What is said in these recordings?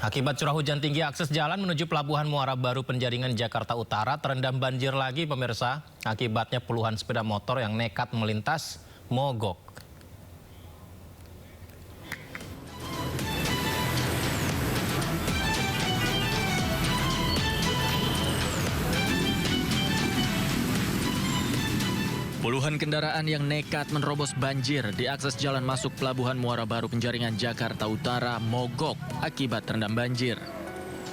Akibat curah hujan tinggi, akses jalan menuju Pelabuhan Muara Baru Penjaringan Jakarta Utara terendam banjir lagi pemirsa. Akibatnya puluhan sepeda motor yang nekat melintas mogok. Puluhan kendaraan yang nekat menerobos banjir di akses jalan masuk Pelabuhan Muara Baru Penjaringan Jakarta Utara mogok akibat terendam banjir.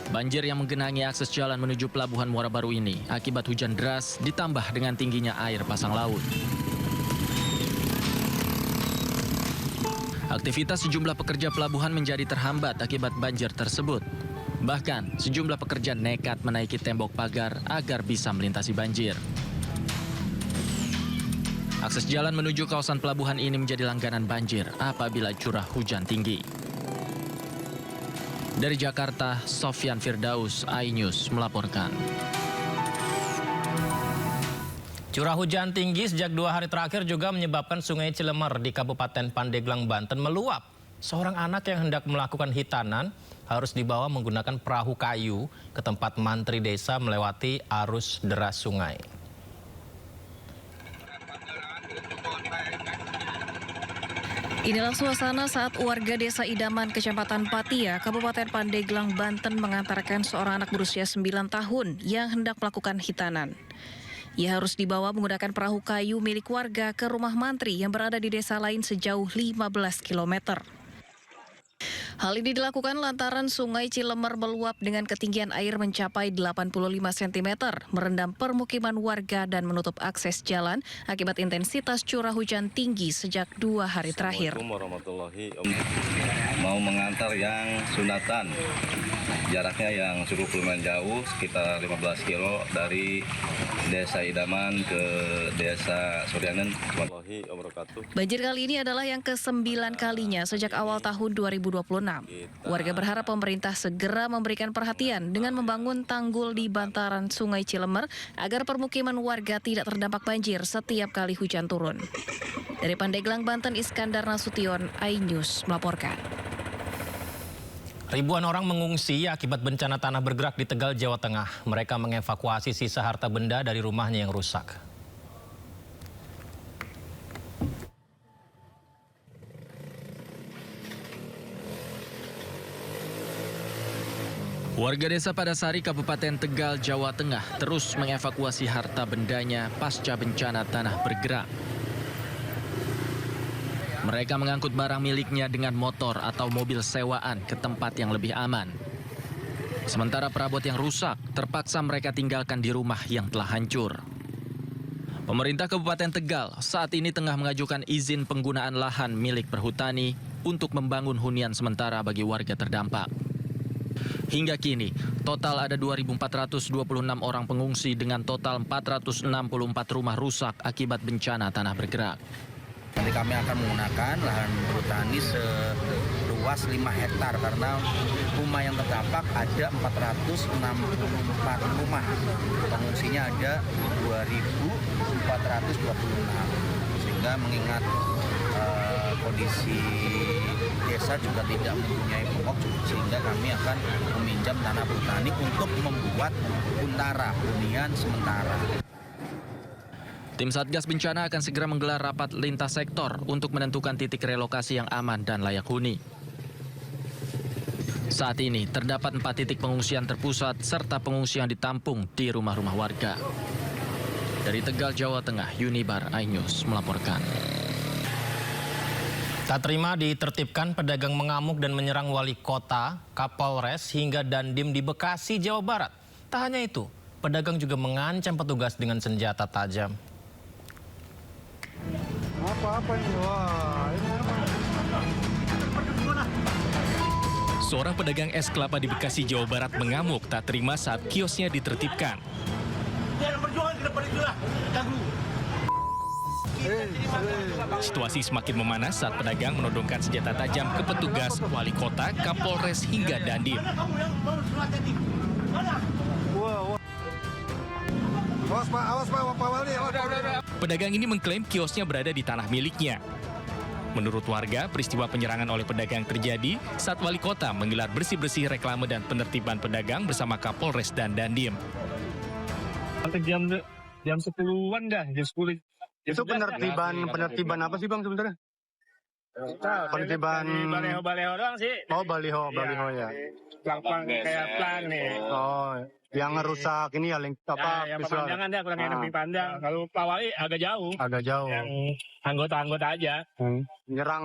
Banjir yang menggenangi akses jalan menuju Pelabuhan Muara Baru ini akibat hujan deras ditambah dengan tingginya air pasang laut. Aktivitas sejumlah pekerja pelabuhan menjadi terhambat akibat banjir tersebut. Bahkan sejumlah pekerja nekat menaiki tembok pagar agar bisa melintasi banjir. Akses jalan menuju kawasan pelabuhan ini menjadi langganan banjir apabila curah hujan tinggi. Dari Jakarta, Sofyan Firdaus, iNews melaporkan. Curah hujan tinggi sejak 2 hari terakhir juga menyebabkan Sungai Cilemer di Kabupaten Pandeglang, Banten meluap. Seorang anak yang hendak melakukan hitanan harus dibawa menggunakan perahu kayu ke tempat mantri desa melewati arus deras sungai. Inilah suasana saat warga desa Idaman, Kecamatan Patia, Kabupaten Pandeglang, Banten mengantarkan seorang anak berusia 9 tahun yang hendak melakukan hitanan. Ia harus dibawa menggunakan perahu kayu milik warga ke rumah mantri yang berada di desa lain sejauh 15 km. Hal ini dilakukan lantaran Sungai Cilemer meluap dengan ketinggian air mencapai 85 cm, merendam permukiman warga dan menutup akses jalan akibat intensitas curah hujan tinggi sejak 2 hari terakhir. Mau mengantar yang sunatan, jaraknya yang cukup lumayan jauh, sekitar 15 kilo dari Desa Idaman ke Desa Suryanen. Banjir kali ini adalah yang ke-9 kalinya sejak awal tahun 2026. Warga berharap pemerintah segera memberikan perhatian dengan membangun tanggul di bantaran Sungai Cilemer agar permukiman warga tidak terdampak banjir setiap kali hujan turun. Dari Pandeglang, Banten, Iskandar Nasution, iNews melaporkan. Ribuan orang mengungsi akibat bencana tanah bergerak di Tegal, Jawa Tengah. Mereka mengevakuasi sisa harta benda dari rumahnya yang rusak. Warga desa Padasari, Kabupaten Tegal, Jawa Tengah terus mengevakuasi harta bendanya pasca bencana tanah bergerak. Mereka mengangkut barang miliknya dengan motor atau mobil sewaan ke tempat yang lebih aman. Sementara perabot yang rusak terpaksa mereka tinggalkan di rumah yang telah hancur. Pemerintah Kabupaten Tegal saat ini tengah mengajukan izin penggunaan lahan milik perhutani untuk membangun hunian sementara bagi warga terdampak. Hingga kini, total ada 2.426 orang pengungsi dengan total 464 rumah rusak akibat bencana tanah bergerak. Nanti kami akan menggunakan lahan perhutani seluas 5 hektar karena rumah yang terdampak ada 464 rumah. Pengungsinya ada 2.426. Sehingga mengingat kondisi desa juga tidak mempunyai pokok, sehingga kami akan meminjam tanah perhutani untuk membuat huntara, hunian sementara. Tim Satgas Bencana akan segera menggelar rapat lintas sektor untuk menentukan titik relokasi yang aman dan layak huni. Saat ini terdapat 4 titik pengungsian terpusat serta pengungsian ditampung di rumah-rumah warga. Dari Tegal, Jawa Tengah, Yunibar, iNews melaporkan. Tak terima ditertibkan, pedagang mengamuk dan menyerang wali kota, Kapolres hingga Dandim di Bekasi, Jawa Barat. Tak hanya itu, pedagang juga mengancam petugas dengan senjata tajam. Apa ini? Wah, ini apa? Seorang pedagang es kelapa di Bekasi, Jawa Barat mengamuk tak terima saat kiosnya ditertibkan. Situasi semakin memanas saat pedagang menodongkan senjata tajam ke petugas, wali kota, Kapolres hingga Dandim. Awas Pak Wali. Pedagang ini mengklaim kiosnya berada di tanah miliknya. Menurut warga, peristiwa penyerangan oleh pedagang terjadi saat wali kota menggelar bersih-bersih reklame dan penertiban pedagang bersama Kapolres dan Dandim. Sampai jam 10-an dah, jam 10. Itu penertiban apa sih Bang sebenarnya? Penertiban Baleho doang sih. Oh, baliho ya. Pelang-pelang kayak pelang nih. Oh, yang ngerusak ini ya Yang visual. pemandangan dia kurang lebih pandang. Kalau Pak Wali agak jauh. Agak jauh. Yang anggota-anggota aja. Nyerang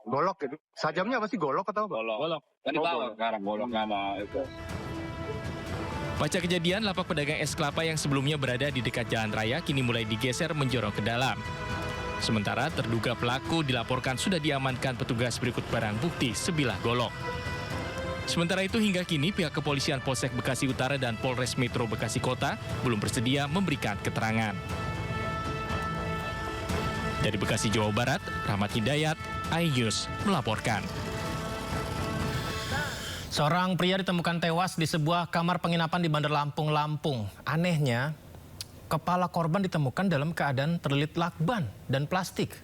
golok gitu. Sajamnya apa sih, golok atau apa? Golok. Kan dibawa sekarang golok sama itu. Pasca kejadian, lapak pedagang es kelapa yang sebelumnya berada di dekat jalan raya kini mulai digeser menjorok ke dalam. Sementara terduga pelaku dilaporkan sudah diamankan petugas berikut barang bukti sebilah golok. Sementara itu hingga kini pihak kepolisian Polsek Bekasi Utara dan Polres Metro Bekasi Kota belum bersedia memberikan keterangan. Dari Bekasi, Jawa Barat, Rahmat Hidayat, iNews melaporkan. Seorang pria ditemukan tewas di sebuah kamar penginapan di Bandar Lampung, Lampung. Anehnya, kepala korban ditemukan dalam keadaan terlilit lakban dan plastik.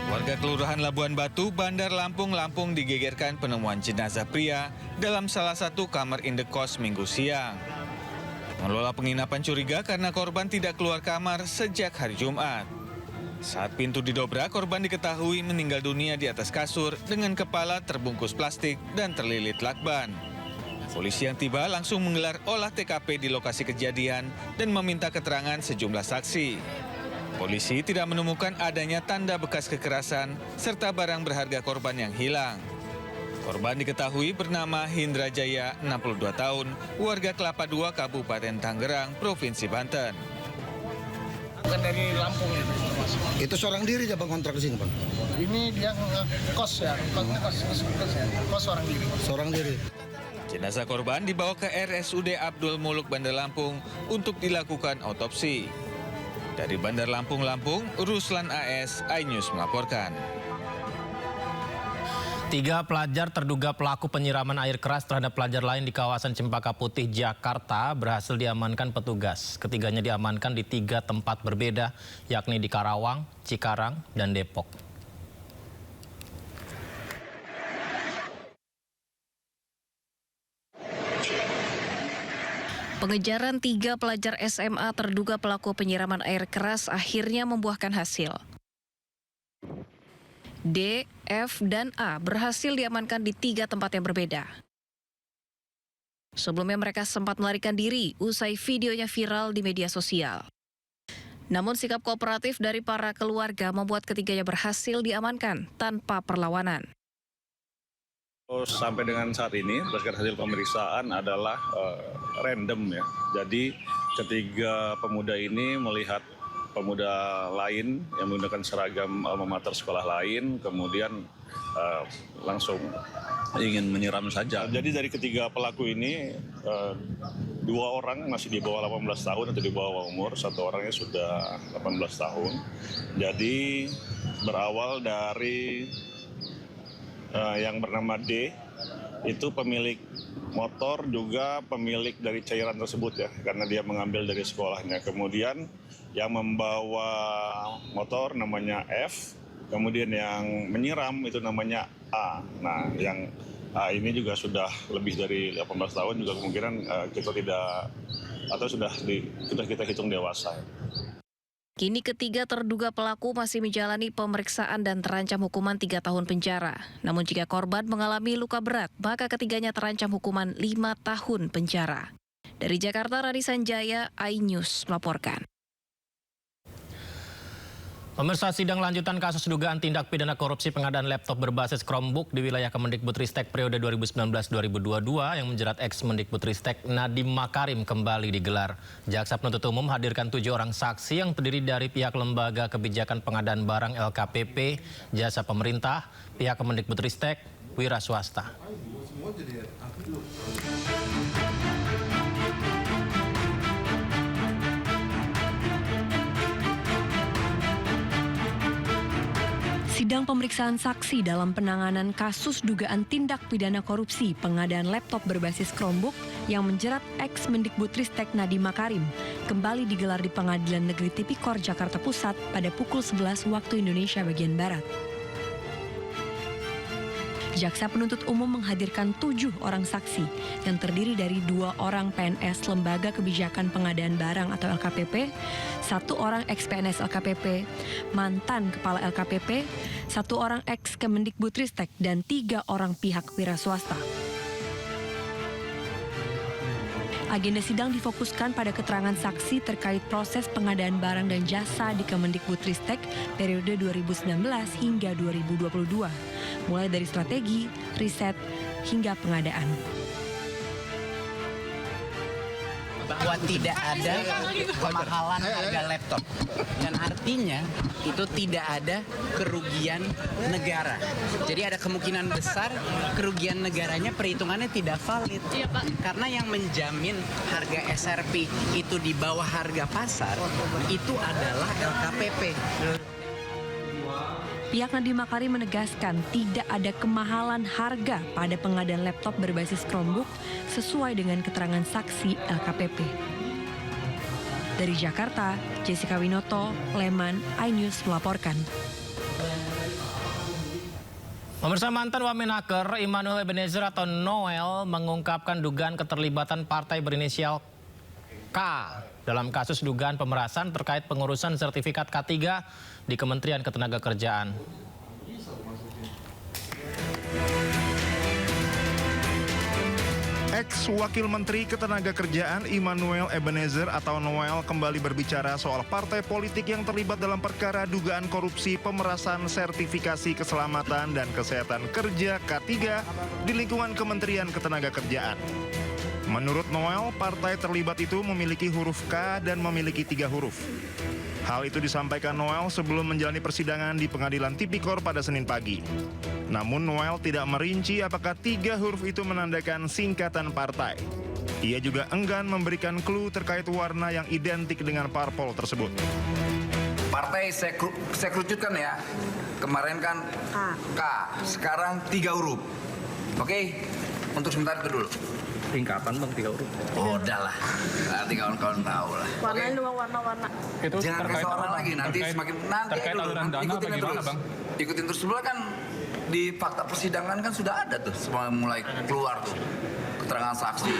Warga Kelurahan Labuan Batu, Bandar Lampung, Lampung digegerkan penemuan jenazah pria dalam salah satu kamar indekos Minggu siang. Pengelola penginapan curiga karena korban tidak keluar kamar sejak hari Jumat. Saat pintu didobrak, korban diketahui meninggal dunia di atas kasur dengan kepala terbungkus plastik dan terlilit lakban. Polisi yang tiba langsung menggelar olah TKP di lokasi kejadian dan meminta keterangan sejumlah saksi. Polisi tidak menemukan adanya tanda bekas kekerasan serta barang berharga korban yang hilang. Korban diketahui bernama Hindra Jaya, 62 tahun, warga Kelapa II, Kabupaten Tangerang, Provinsi Banten. Bukan dari Lampung ya. Itu seorang diri ya Bang kontrak di sini Bang? Ini dia kos ya, kos seorang diri. Seorang diri. Jenazah korban dibawa ke RSUD Abdul Muluk Bandar Lampung untuk dilakukan otopsi. Dari Bandar Lampung, Lampung, Ruslan AS, iNews melaporkan. 3 pelajar terduga pelaku penyiraman air keras terhadap pelajar lain di kawasan Cempaka Putih, Jakarta berhasil diamankan petugas. Ketiganya diamankan di 3 tempat berbeda, yakni di Karawang, Cikarang, dan Depok. Pengejaran 3 pelajar SMA terduga pelaku penyiraman air keras akhirnya membuahkan hasil. D, F, dan A berhasil diamankan di 3 tempat yang berbeda. Sebelumnya mereka sempat melarikan diri usai videonya viral di media sosial. Namun sikap kooperatif dari para keluarga membuat ketiganya berhasil diamankan tanpa perlawanan. Sampai dengan saat ini berdasarkan hasil pemeriksaan adalah random ya. Jadi ketiga pemuda ini melihat pemuda lain yang menggunakan seragam alma mater sekolah lain, kemudian langsung ingin menyiram saja. Jadi dari ketiga pelaku ini 2 orang masih di bawah 18 tahun atau di bawah umur, 1 orangnya sudah 18 tahun. Jadi berawal dari yang bernama D, itu pemilik motor juga pemilik dari cairan tersebut ya, karena dia mengambil dari sekolahnya. Kemudian yang membawa motor namanya F, kemudian yang menyiram itu namanya A. Nah, yang A ini juga sudah lebih dari 18 tahun, juga kemungkinan kita tidak, atau sudah kita hitung dewasa. Kini ketiga terduga pelaku masih menjalani pemeriksaan dan terancam hukuman 3 tahun penjara. Namun jika korban mengalami luka berat, maka ketiganya terancam hukuman 5 tahun penjara. Dari Jakarta, Radi Sanjaya, iNews melaporkan. Pemirsa, sidang lanjutan kasus dugaan tindak pidana korupsi pengadaan laptop berbasis Chromebook di wilayah Kemendikbudristek periode 2019-2022 yang menjerat ex-Mendikbudristek Nadiem Makarim kembali digelar. Jaksa penuntut umum hadirkan 7 orang saksi yang terdiri dari pihak Lembaga Kebijakan Pengadaan Barang LKPP, Jasa Pemerintah, pihak Kemendikbudristek, wira swasta. Sidang pemeriksaan saksi dalam penanganan kasus dugaan tindak pidana korupsi pengadaan laptop berbasis Chromebook yang menjerat ex-Mendikbudristek Nadiem Makarim kembali digelar di Pengadilan Negeri Tipikor Jakarta Pusat pada pukul 11 waktu Indonesia bagian Barat. Jaksa penuntut umum menghadirkan 7 orang saksi yang terdiri dari 2 orang PNS Lembaga Kebijakan Pengadaan Barang atau LKPP, 1 orang ex-PNS LKPP, mantan Kepala LKPP, 1 orang ex-Kemendikbudristek, dan 3 orang pihak wira swasta. Agenda sidang difokuskan pada keterangan saksi terkait proses pengadaan barang dan jasa di Kemendikbudristek periode 2019 hingga 2022, mulai dari strategi, riset, hingga pengadaan. Bahwa tidak ada kemahalan harga laptop, dan artinya itu tidak ada kerugian negara. Jadi ada kemungkinan besar kerugian negaranya perhitungannya tidak valid. Karena yang menjamin harga SRP itu di bawah harga pasar itu adalah LKPP. Pihak Nadiem Makarim menegaskan tidak ada kemahalan harga pada pengadaan laptop berbasis Chromebook sesuai dengan keterangan saksi LKPP. Dari Jakarta, Jessica Winoto, Leman, iNews melaporkan. Pemirsa, mantan Wamenaker Immanuel Ebenezer atau Noel mengungkapkan dugaan keterlibatan partai berinisial K dalam kasus dugaan pemerasan terkait pengurusan sertifikat K3 di Kementerian Ketenagakerjaan. Ex-Wakil Menteri Ketenagakerjaan Immanuel Ebenezer atau Noel kembali berbicara soal partai politik yang terlibat dalam perkara dugaan korupsi pemerasan sertifikasi keselamatan dan kesehatan kerja K3 di lingkungan Kementerian Ketenagakerjaan. Menurut Noel, partai terlibat itu memiliki huruf K dan memiliki 3 huruf. Hal itu disampaikan Noel sebelum menjalani persidangan di Pengadilan Tipikor pada Senin pagi. Namun Noel tidak merinci apakah 3 huruf itu menandakan singkatan partai. Ia juga enggan memberikan clue terkait warna yang identik dengan parpol tersebut. Partai saya kerucutkan ya. Kemarin kan K, sekarang 3 huruf. Oke, untuk sementara itu dulu. Singkatan bang 3 huruf. Oh, udahlah. Nanti kawan-kawan tahu lah. Warnanya dua warna-warna. Jangan kasih orang lagi, nanti semakin nanti terkait aliran dana ikutin bagaimana terus. bang? Ikutin terus dulu kan di fakta persidangan kan sudah ada tuh, semua mulai keluar tuh keterangan saksi.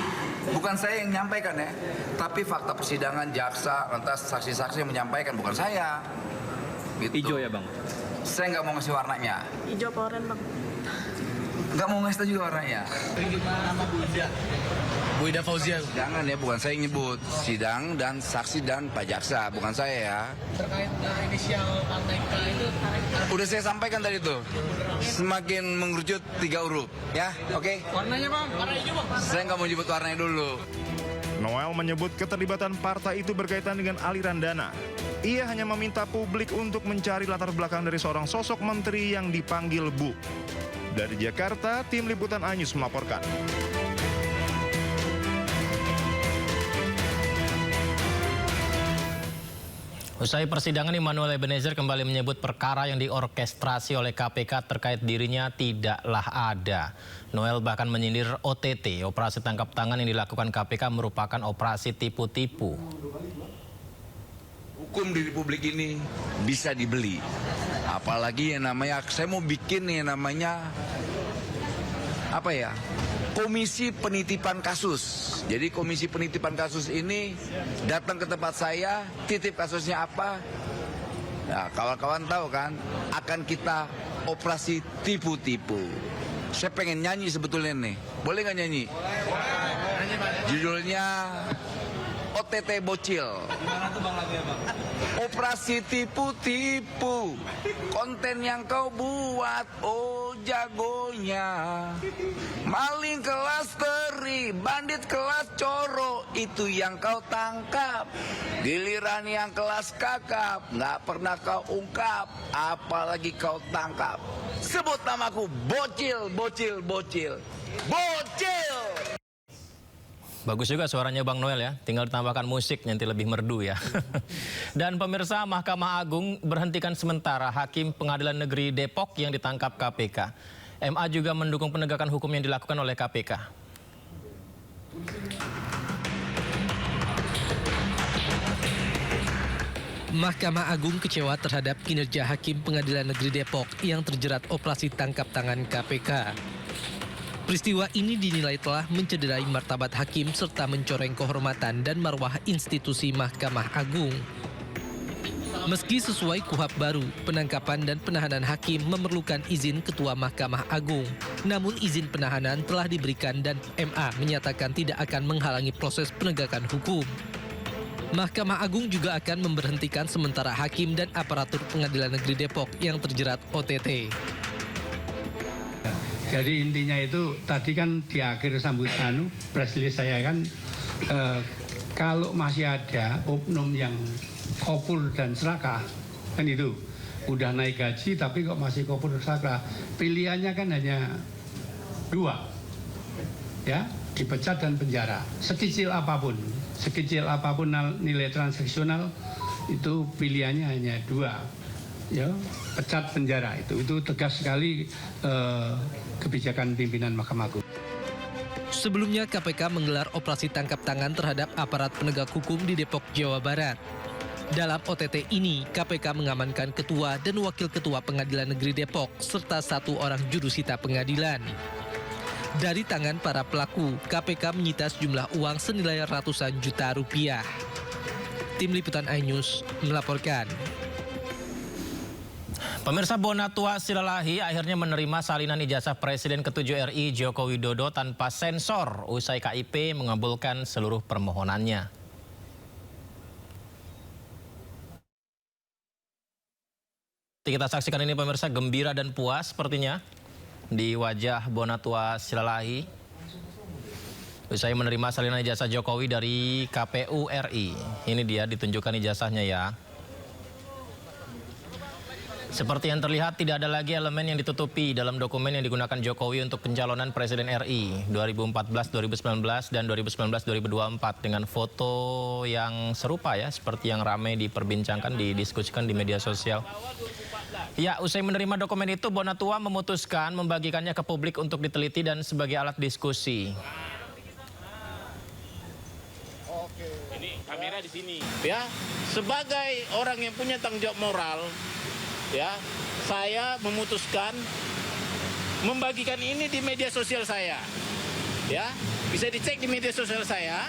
Bukan saya yang menyampaikan ya, tapi fakta persidangan jaksa lantas saksi-saksi yang menyampaikan, bukan saya. Gitu. Hijau ya bang? Saya nggak mau ngasih warnanya. Hijau apa oranye bang? Nggak mau ngasih tahu juga warnanya. Gimana nama Bu Ida Fauzia? Jangan ya, bukan saya yang nyebut. Sidang dan saksi dan Pak Jaksa, bukan saya ya. Terkait inisial partai K itu Udah saya sampaikan tadi tuh. Semakin mengerucut 3 huruf, ya, oke? Warnanya bang, warna hijau bang. Saya nggak mau nyebut warnanya dulu. Noel menyebut keterlibatan partai itu berkaitan dengan aliran dana. Ia hanya meminta publik untuk mencari latar belakang dari seorang sosok menteri yang dipanggil Bu. Dari Jakarta, tim liputan iNews melaporkan. Usai persidangan, Immanuel Ebenezer kembali menyebut perkara yang diorkestrasi oleh KPK terkait dirinya tidaklah ada. Noel bahkan menyindir OTT, operasi tangkap tangan yang dilakukan KPK merupakan operasi tipu-tipu. Hukum di Republik ini bisa dibeli. Apalagi yang namanya, saya mau bikin yang namanya, apa ya? Komisi penitipan kasus. Jadi komisi penitipan kasus ini datang ke tempat saya, titip kasusnya apa. Nah, kawan-kawan tahu kan, akan kita operasi tipu-tipu. Saya pengen nyanyi sebetulnya nih. Boleh nggak nyanyi? Judulnya OTT Bocil. Gimana tuh bang lagunya bang? Operasi tipu-tipu, konten yang kau buat, oh jagonya. Maling kelas teri, bandit kelas coro, itu yang kau tangkap. Giliran yang kelas kakap, nggak pernah kau ungkap, apalagi kau tangkap. Sebut namaku, bocil, bocil, bocil, bocil. Bagus juga suaranya Bang Noel ya, tinggal ditambahkan musik nanti lebih merdu ya. Dan pemirsa, Mahkamah Agung berhentikan sementara Hakim Pengadilan Negeri Depok yang ditangkap KPK. MA juga mendukung penegakan hukum yang dilakukan oleh KPK. Mahkamah Agung kecewa terhadap kinerja Hakim Pengadilan Negeri Depok yang terjerat operasi tangkap tangan KPK. Peristiwa ini dinilai telah mencederai martabat hakim serta mencoreng kehormatan dan marwah institusi Mahkamah Agung. Meski sesuai KUHAP baru, penangkapan dan penahanan hakim memerlukan izin Ketua Mahkamah Agung. Namun izin penahanan telah diberikan dan MA menyatakan tidak akan menghalangi proses penegakan hukum. Mahkamah Agung juga akan memberhentikan sementara hakim dan aparatur Pengadilan Negeri Depok yang terjerat OTT. Jadi intinya itu tadi kan di akhir sambutan press release saya kan kalau masih ada oknum yang kopur dan serakah, kan itu udah naik gaji tapi kok masih kopur dan serakah, pilihannya kan hanya dua, ya, dipecat dan penjara. Sekecil apapun nilai transaksional itu pilihannya hanya dua, ya, pecat penjara. Itu tegas sekali kebijakan pimpinan Mahkamah Agung. Sebelumnya KPK menggelar operasi tangkap tangan terhadap aparat penegak hukum di Depok, Jawa Barat. Dalam OTT ini, KPK mengamankan ketua dan wakil ketua Pengadilan Negeri Depok serta 1 orang jurusita pengadilan. Dari tangan para pelaku, KPK menyita sejumlah uang senilai ratusan juta rupiah. Tim Liputan iNews melaporkan. Pemirsa, Bonatua Silalahi akhirnya menerima salinan ijazah Presiden ke-7 RI Joko Widodo tanpa sensor usai KIP mengabulkan seluruh permohonannya. Kita saksikan ini pemirsa, gembira dan puas sepertinya di wajah Bonatua Silalahi usai menerima salinan ijazah Jokowi dari KPU RI. Ini dia ditunjukkan ijazahnya ya. Seperti yang terlihat, tidak ada lagi elemen yang ditutupi dalam dokumen yang digunakan Jokowi untuk pencalonan Presiden RI 2014, 2019, dan 2019-2024 dengan foto yang serupa ya, seperti yang ramai diperbincangkan, didiskusikan di media sosial. Ya, usai menerima dokumen itu, Bonatua memutuskan membagikannya ke publik untuk diteliti dan sebagai alat diskusi. Oke. Ini kamera di sini. Ya, sebagai orang yang punya tanggung jawab moral, ya, saya memutuskan membagikan ini di media sosial saya. Ya, bisa dicek di media sosial saya.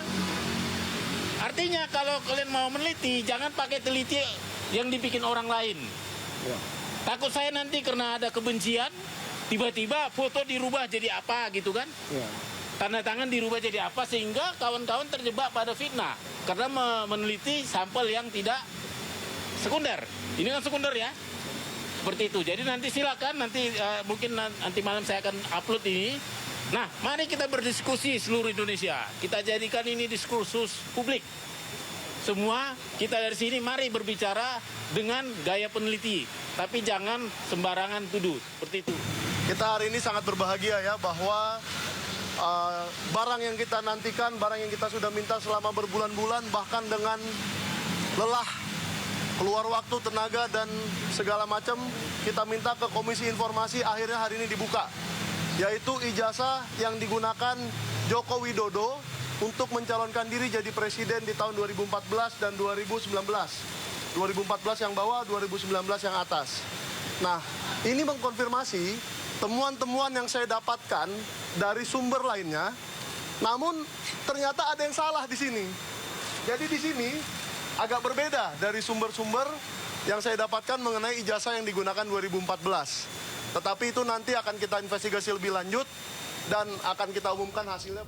Artinya kalau kalian mau meneliti, jangan pakai teliti yang dibikin orang lain. Ya. Takut saya nanti karena ada kebencian, tiba-tiba foto dirubah jadi apa gitu kan? Ya. Tanda tangan dirubah jadi apa sehingga kawan-kawan terjebak pada fitnah karena meneliti sampel yang tidak sekunder. Ini kan sekunder ya. Seperti itu. Jadi nanti silakan, nanti mungkin nanti malam saya akan upload ini. Nah, mari kita berdiskusi seluruh Indonesia. Kita jadikan ini diskursus publik. Semua kita dari sini mari berbicara dengan gaya peneliti, tapi jangan sembarangan tuduh. Seperti itu. Kita hari ini sangat berbahagia ya bahwa barang yang kita nantikan, barang yang kita sudah minta selama berbulan-bulan, bahkan dengan lelah, keluar waktu, tenaga, dan segala macam, kita minta ke Komisi Informasi, akhirnya hari ini dibuka. Yaitu ijazah yang digunakan Joko Widodo untuk mencalonkan diri jadi presiden di tahun 2014 dan 2019. 2014 yang bawah, 2019 yang atas. Nah, ini mengkonfirmasi temuan-temuan yang saya dapatkan dari sumber lainnya, namun ternyata ada yang salah di sini. Jadi di sini agak berbeda dari sumber-sumber yang saya dapatkan mengenai ijazah yang digunakan 2014. Tetapi itu nanti akan kita investigasi lebih lanjut dan akan kita umumkan hasilnya.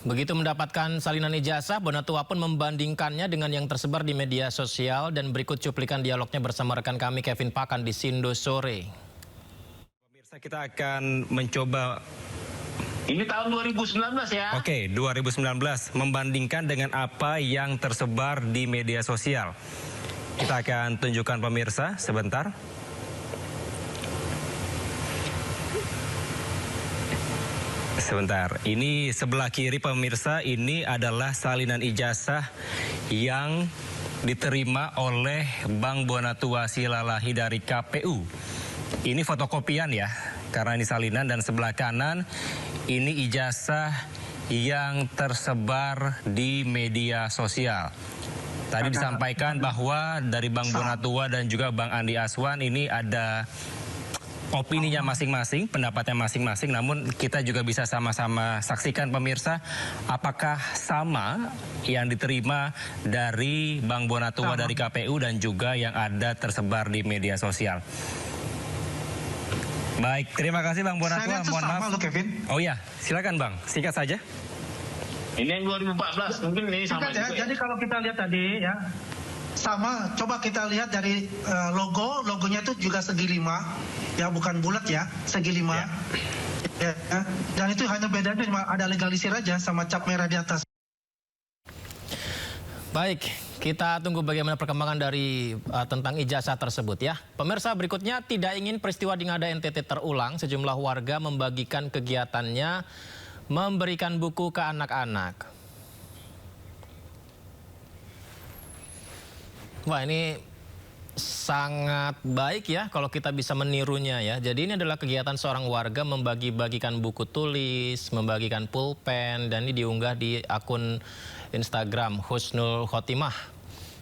Begitu mendapatkan salinan ijazah, Bonatua pun membandingkannya dengan yang tersebar di media sosial dan berikut cuplikan dialognya bersama rekan kami Kevin Pakan di Sindo Sore. Pemirsa, kita akan mencoba. Ini tahun 2019 ya. Oke, 2019 membandingkan dengan apa yang tersebar di media sosial. Kita akan tunjukkan pemirsa sebentar. Sebentar, ini sebelah kiri pemirsa, ini adalah salinan ijazah yang diterima oleh Bang Bonatua Silalahi dari KPU. Ini fotokopian ya, karena ini salinan, dan sebelah kanan ini ijazah yang tersebar di media sosial. tadi disampaikan bahwa dari Bang Bonatua dan juga Bang Andi Aswan ini ada opininya masing-masing, pendapatnya masing-masing, namun kita juga bisa sama-sama saksikan pemirsa apakah sama yang diterima dari Bang Bonatua dari KPU dan juga yang ada tersebar di media sosial. Baik, terima kasih Bang Bonatua. Mohon maaf. Loh, Kevin. Oh ya, silakan Bang, singkat saja. Ini yang 2014, mungkin ini sama juga. Jadi kalau kita lihat tadi ya, sama. Coba kita lihat dari logonya itu juga segi 5, ya bukan bulat ya, segi 5. Ya. Dan itu hanya bedanya cuma ada legalisir aja sama cap merah di atas. Baik, kita tunggu bagaimana perkembangan dari tentang ijazah tersebut ya. Pemirsa, berikutnya tidak ingin peristiwa di Ngada NTT terulang, sejumlah warga membagikan kegiatannya memberikan buku ke anak-anak. Wah, ini sangat baik ya kalau kita bisa menirunya ya. Jadi ini adalah kegiatan seorang warga membagi-bagikan buku tulis, membagikan pulpen, dan ini diunggah di akun Instagram Husnul Khotimah.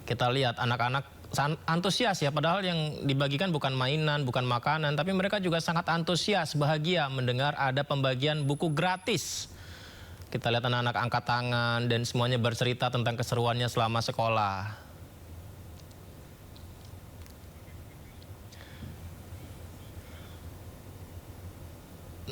Kita lihat anak-anak antusias ya, padahal yang dibagikan bukan mainan, bukan makanan, tapi mereka juga sangat antusias, bahagia mendengar ada pembagian buku gratis. Kita lihat anak-anak angkat tangan dan semuanya bercerita tentang keseruannya selama sekolah.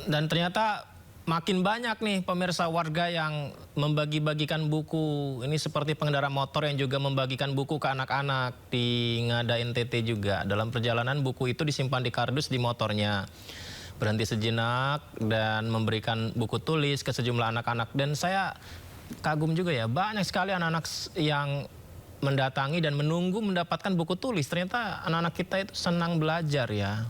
Dan ternyata makin banyak nih pemirsa warga yang membagi-bagikan buku. Ini seperti pengendara motor yang juga membagikan buku ke anak-anak di Ngada NTT juga. Dalam perjalanan buku itu disimpan di kardus di motornya. Berhenti sejenak dan memberikan buku tulis ke sejumlah anak-anak. Dan saya kagum juga ya, banyak sekali anak-anak yang mendatangi dan menunggu mendapatkan buku tulis. Ternyata anak-anak kita itu senang belajar ya.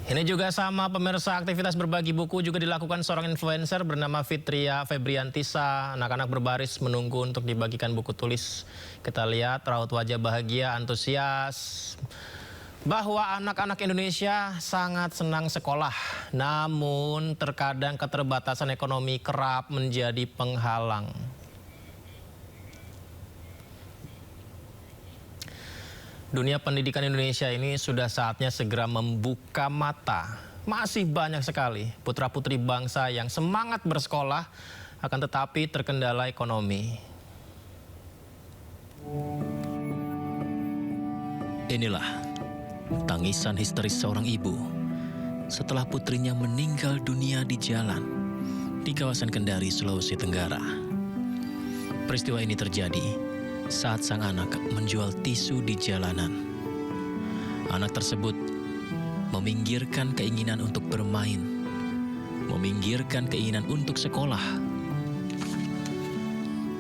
Ini juga sama pemirsa, aktivitas berbagi buku juga dilakukan seorang influencer bernama Fitria Febriantisa. Anak-anak berbaris menunggu untuk dibagikan buku tulis. Kita lihat raut wajah bahagia, antusias, bahwa anak-anak Indonesia sangat senang sekolah. Namun terkadang keterbatasan ekonomi kerap menjadi penghalang. Dunia pendidikan Indonesia ini sudah saatnya segera membuka mata. Masih banyak sekali putra-putri bangsa yang semangat bersekolah, akan tetapi terkendala ekonomi. Inilah tangisan histeris seorang ibu setelah putrinya meninggal dunia di jalan di kawasan Kendari, Sulawesi Tenggara. Peristiwa ini terjadi saat sang anak menjual tisu di jalanan. Anak tersebut meminggirkan keinginan untuk bermain, meminggirkan keinginan untuk sekolah.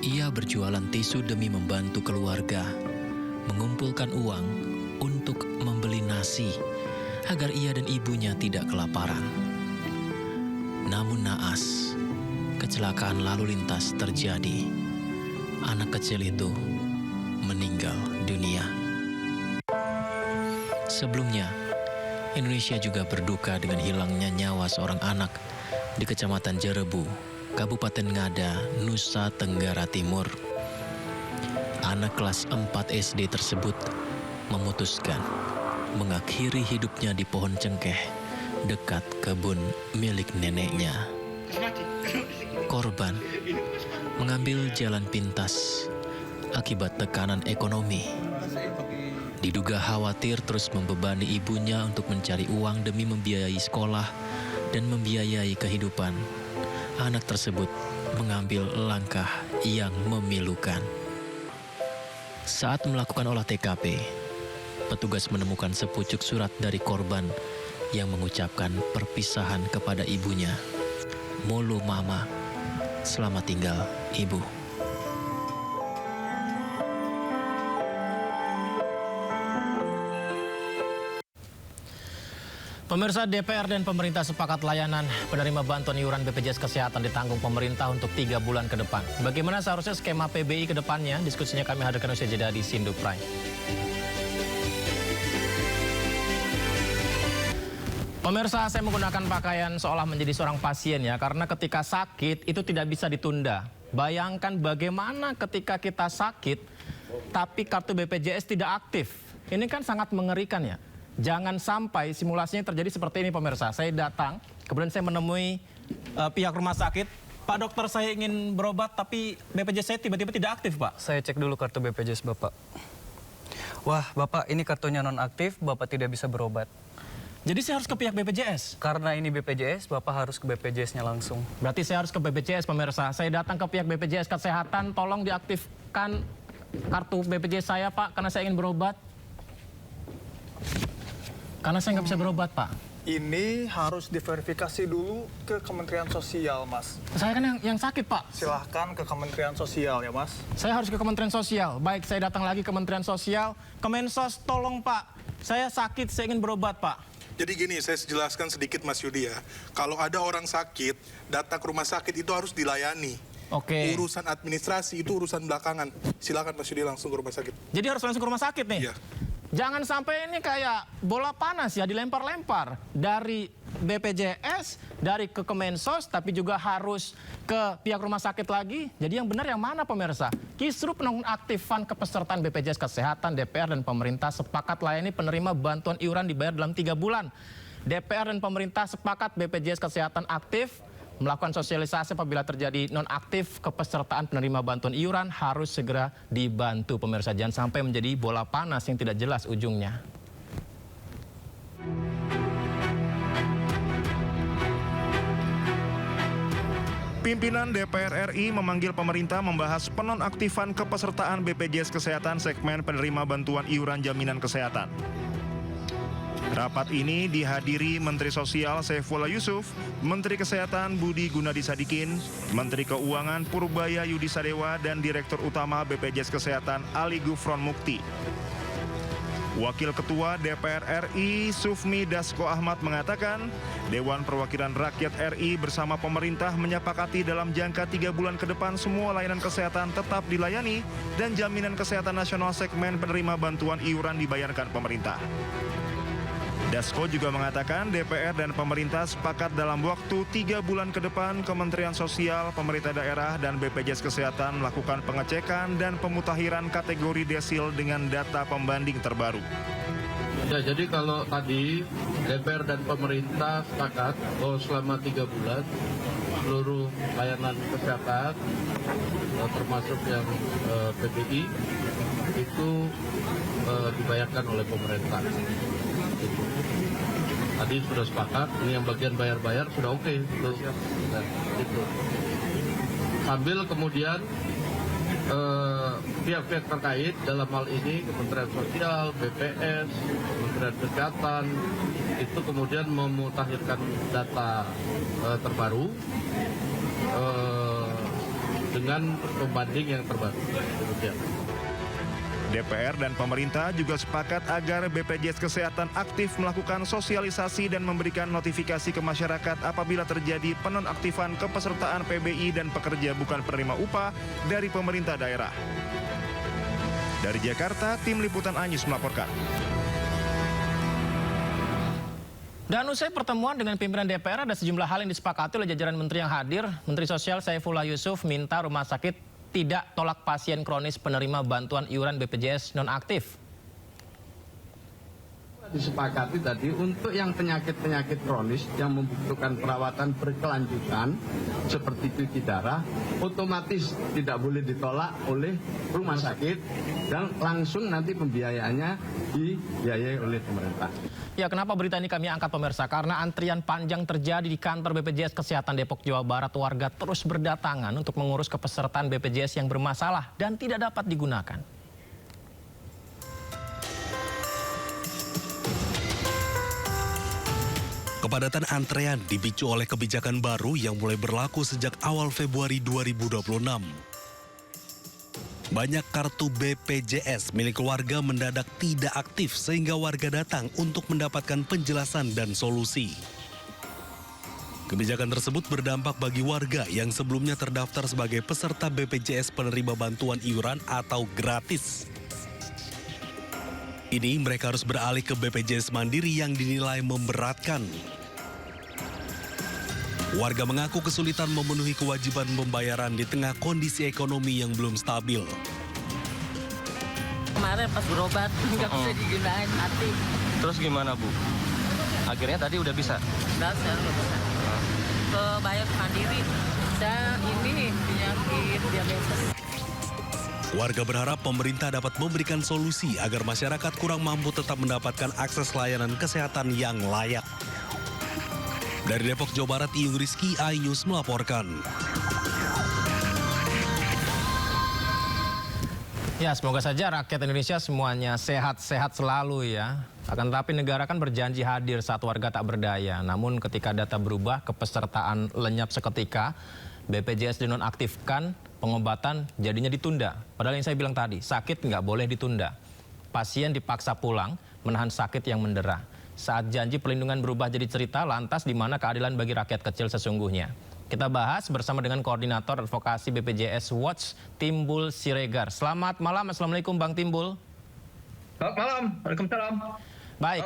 Ia berjualan tisu demi membantu keluarga, mengumpulkan uang untuk membeli nasi agar ia dan ibunya tidak kelaparan. Namun naas, kecelakaan lalu lintas terjadi. Anak kecil itu meninggal dunia. Sebelumnya, Indonesia juga berduka dengan hilangnya nyawa seorang anak di Kecamatan Jerebu, Kabupaten Ngada, Nusa Tenggara Timur. Anak kelas 4 SD tersebut memutuskan mengakhiri hidupnya di pohon cengkeh dekat kebun milik neneknya. Korban mengambil jalan pintas akibat tekanan ekonomi. Diduga khawatir terus membebani ibunya untuk mencari uang demi membiayai sekolah dan membiayai kehidupan. Anak tersebut mengambil langkah yang memilukan. Saat melakukan olah TKP, petugas menemukan sepucuk surat dari korban yang mengucapkan perpisahan kepada ibunya. Molo mama, selamat tinggal ibu. Pemirsa, DPR dan pemerintah sepakat layanan penerima bantuan iuran BPJS Kesehatan ditanggung pemerintah untuk 3 bulan ke depan. Bagaimana seharusnya skema PBI ke depannya? Diskusinya kami hadirkan usai jeda di Sindu Prime. Pemirsa, saya menggunakan pakaian seolah menjadi seorang pasien ya, karena ketika sakit itu tidak bisa ditunda. Bayangkan bagaimana ketika kita sakit, tapi kartu BPJS tidak aktif. Ini kan sangat mengerikan ya. Jangan sampai simulasinya terjadi seperti ini pemirsa. Saya datang, kemudian saya menemui pihak rumah sakit. Pak dokter, saya ingin berobat tapi BPJS saya tiba-tiba tidak aktif, Pak. Saya cek dulu kartu BPJS Bapak. Wah, Bapak ini kartunya nonaktif, Bapak tidak bisa berobat. Jadi saya harus ke pihak BPJS? Karena ini BPJS, Bapak harus ke BPJS-nya langsung. Berarti saya harus ke BPJS, pemirsa. Saya datang ke pihak BPJS Kesehatan, tolong diaktifkan kartu BPJS saya, Pak, karena saya ingin berobat. Karena saya nggak bisa berobat, Pak. Ini harus diverifikasi dulu ke Kementerian Sosial, Mas. Saya kan yang sakit, Pak. Silahkan ke Kementerian Sosial ya, Mas. Saya harus ke Kementerian Sosial. Baik, saya datang lagi ke Kementerian Sosial. Kemensos, tolong, Pak. Saya sakit, saya ingin berobat, Pak. Jadi gini, saya jelaskan sedikit Mas Yudi ya. Kalau ada orang sakit, datang ke rumah sakit itu harus dilayani. Oke. Urusan administrasi itu urusan belakangan. Silakan Mas Yudi langsung ke rumah sakit. Jadi harus langsung ke rumah sakit nih? Iya. Jangan sampai ini kayak bola panas ya, dilempar-lempar. Dari BPJS, dari ke Kemensos, tapi juga harus ke pihak rumah sakit lagi. Jadi yang benar yang mana pemirsa? Kisruh penonaktifan kepesertaan BPJS Kesehatan, DPR dan pemerintah sepakat layani penerima bantuan iuran dibayar dalam 3 bulan. DPR dan pemerintah sepakat BPJS Kesehatan aktif, melakukan sosialisasi apabila terjadi nonaktif kepesertaan penerima bantuan iuran harus segera dibantu pemirsa. Jangan sampai menjadi bola panas yang tidak jelas ujungnya. Pimpinan DPR RI memanggil pemerintah membahas penonaktifan kepesertaan BPJS Kesehatan segmen penerima bantuan iuran jaminan kesehatan. Rapat ini dihadiri Menteri Sosial Saifullah Yusuf, Menteri Kesehatan Budi Gunadi Sadikin, Menteri Keuangan Purbaya Yudi Sadewa, dan Direktur Utama BPJS Kesehatan Ali Gufron Mukti. Wakil Ketua DPR RI Sufmi Dasko Ahmad mengatakan, Dewan Perwakilan Rakyat RI bersama pemerintah menyepakati dalam jangka 3 bulan ke depan semua layanan kesehatan tetap dilayani dan jaminan kesehatan nasional segmen penerima bantuan iuran dibayarkan pemerintah. Dasko juga mengatakan DPR dan pemerintah sepakat dalam waktu 3 bulan ke depan Kementerian Sosial, pemerintah daerah, dan BPJS Kesehatan melakukan pengecekan dan pemutakhiran kategori desil dengan data pembanding terbaru. Ya, jadi kalau tadi DPR dan pemerintah sepakat bahwa selama 3 bulan seluruh layanan kesehatan termasuk yang PBI itu dibayarkan oleh pemerintah. Tadi sudah sepakat, ini yang bagian bayar-bayar sudah oke. Nah, itu. Sambil kemudian pihak-pihak terkait dalam hal ini Kementerian Sosial, BPS, Kementerian Kesehatan itu kemudian memutakhirkan data terbaru dengan pembanding yang terbaru. Demikian. DPR dan pemerintah juga sepakat agar BPJS Kesehatan aktif melakukan sosialisasi dan memberikan notifikasi ke masyarakat apabila terjadi penonaktifan kepesertaan PBI dan pekerja bukan penerima upah dari pemerintah daerah. Dari Jakarta, Tim Liputan Anyus melaporkan. Dan usai pertemuan dengan pimpinan DPR, ada sejumlah hal yang disepakati oleh jajaran menteri yang hadir. Menteri Sosial Saifullah Yusuf minta rumah sakit tidak tolak pasien kronis penerima bantuan iuran BPJS nonaktif. Disepakati tadi untuk yang penyakit-penyakit kronis yang membutuhkan perawatan berkelanjutan seperti cuci darah, otomatis tidak boleh ditolak oleh rumah sakit dan langsung nanti pembiayaannya dibiayai oleh pemerintah. Ya, kenapa berita ini kami angkat pemirsa? Karena antrian panjang terjadi di kantor BPJS Kesehatan Depok, Jawa Barat. Warga terus berdatangan untuk mengurus kepesertaan BPJS yang bermasalah dan tidak dapat digunakan. Kepadatan antrean dipicu oleh kebijakan baru yang mulai berlaku sejak awal Februari 2026. Banyak kartu BPJS milik warga mendadak tidak aktif sehingga warga datang untuk mendapatkan penjelasan dan solusi. Kebijakan tersebut berdampak bagi warga yang sebelumnya terdaftar sebagai peserta BPJS penerima bantuan iuran atau gratis. Ini mereka harus beralih ke BPJS Mandiri yang dinilai memberatkan. Warga mengaku kesulitan memenuhi kewajiban pembayaran di tengah kondisi ekonomi yang belum stabil. Kemarin pas berobat nggak bisa digunain, mati. Terus gimana, Bu? Akhirnya tadi udah bisa? Udah bisa. Ke bayar mandiri. Saya ini penyakit diabetes. Warga berharap pemerintah dapat memberikan solusi agar masyarakat kurang mampu tetap mendapatkan akses layanan kesehatan yang layak. Dari Depok, Jawa Barat, Iyung Rizky, iNews melaporkan. Ya, semoga saja rakyat Indonesia semuanya sehat-sehat selalu ya. Akan tetapi negara kan berjanji hadir saat warga tak berdaya. Namun ketika data berubah, kepesertaan lenyap seketika, BPJS dinonaktifkan, pengobatan jadinya ditunda. Padahal yang saya bilang tadi, sakit nggak boleh ditunda. Pasien dipaksa pulang, menahan sakit yang mendera. Saat janji pelindungan berubah jadi cerita, lantas di mana keadilan bagi rakyat kecil sesungguhnya? Kita bahas bersama dengan Koordinator Advokasi BPJS Watch, Timbul Siregar. Selamat malam, Assalamualaikum Bang Timbul. Selamat malam, Waalaikumsalam. Baik,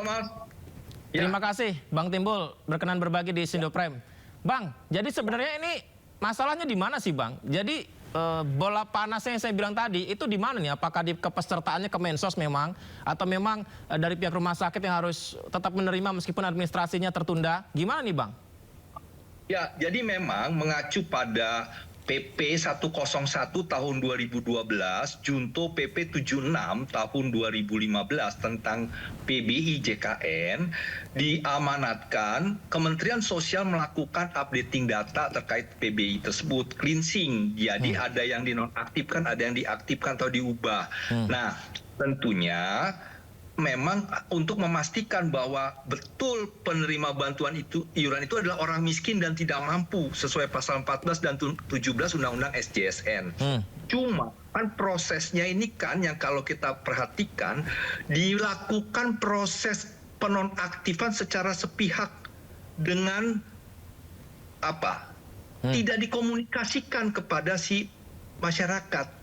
terima kasih Bang Timbul berkenan berbagi di Sindo Prime. Bang, jadi sebenarnya ini masalahnya di mana sih Bang? Jadi bola panasnya yang saya bilang tadi itu di mana nih? Apakah di kepesertaannya Kemensos memang, atau memang dari pihak rumah sakit yang harus tetap menerima meskipun administrasinya tertunda? Gimana nih Bang? Ya, jadi memang mengacu pada PP 101 tahun 2012, Junto PP 76 tahun 2015 tentang PBI JKN, diamanatkan Kementerian Sosial melakukan updating data terkait PBI tersebut, cleansing. Jadi ada yang dinonaktifkan, ada yang diaktifkan atau diubah. Nah, tentunya memang untuk memastikan bahwa betul penerima bantuan itu iuran itu adalah orang miskin dan tidak mampu sesuai pasal 14 dan 17 Undang-Undang SJSN. Cuma kan prosesnya ini kan yang kalau kita perhatikan dilakukan proses penonaktifan secara sepihak dengan apa? Tidak dikomunikasikan kepada si masyarakat.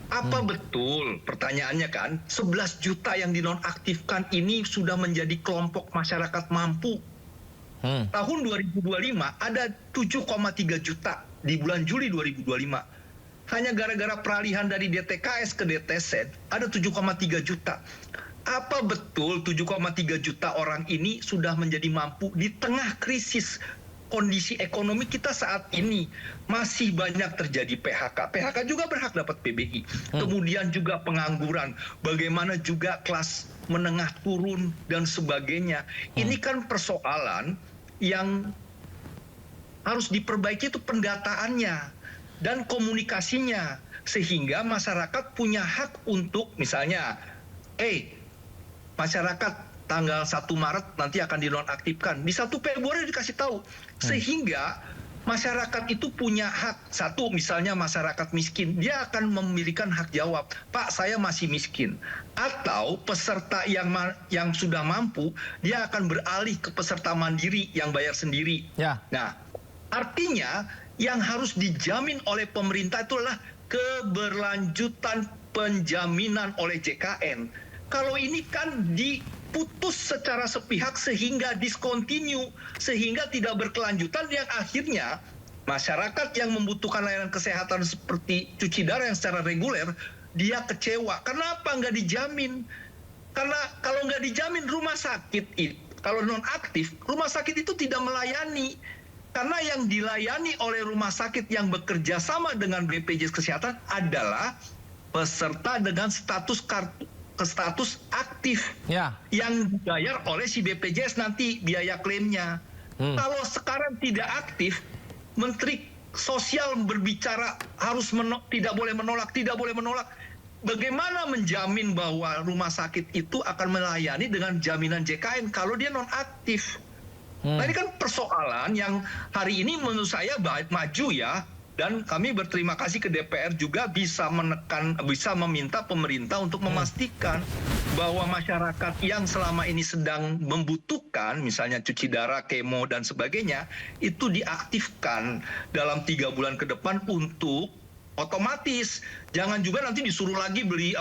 Apa betul, pertanyaannya kan, 11 juta yang dinonaktifkan ini sudah menjadi kelompok masyarakat mampu. Tahun 2025 ada 7,3 juta di bulan Juli 2025. Hanya gara-gara peralihan dari DTKS ke DTZ ada 7,3 juta. Apa betul 7,3 juta orang ini sudah menjadi mampu di tengah krisis kondisi ekonomi kita saat ini? Masih banyak terjadi PHK. PHK juga berhak dapat PBI. Kemudian juga pengangguran. Bagaimana juga kelas menengah turun dan sebagainya. Ini kan persoalan yang harus diperbaiki itu pendataannya dan komunikasinya. Sehingga masyarakat punya hak untuk misalnya, masyarakat tanggal 1 Maret nanti akan dinonaktifkan. Di 1 Februari dikasih tahu. Sehingga masyarakat itu punya hak. Satu, misalnya masyarakat miskin, dia akan memiliki hak jawab. Pak, saya masih miskin. Atau peserta yang sudah mampu, dia akan beralih ke peserta mandiri yang bayar sendiri. Nah, artinya yang harus dijamin oleh pemerintah itu adalah keberlanjutan penjaminan oleh JKN. Kalau ini kan diputus secara sepihak sehingga discontinue, sehingga tidak berkelanjutan, yang akhirnya masyarakat yang membutuhkan layanan kesehatan seperti cuci darah yang secara reguler, dia kecewa. Kenapa nggak dijamin? Karena kalau nggak dijamin rumah sakit itu, kalau nonaktif, rumah sakit itu tidak melayani. Karena yang dilayani oleh rumah sakit yang bekerja sama dengan BPJS Kesehatan adalah peserta dengan status aktif yang dibayar oleh si BPJS nanti biaya klaimnya. Kalau sekarang tidak aktif, Menteri Sosial berbicara harus tidak boleh menolak. Bagaimana menjamin bahwa rumah sakit itu akan melayani dengan jaminan JKN kalau dia nonaktif? Nah, ini kan persoalan yang hari ini menurut saya maju ya. Dan kami berterima kasih ke DPR juga bisa meminta pemerintah untuk memastikan bahwa masyarakat yang selama ini sedang membutuhkan, misalnya cuci darah, kemo, dan sebagainya, itu diaktifkan dalam 3 bulan ke depan untuk otomatis. Jangan juga nanti disuruh lagi beli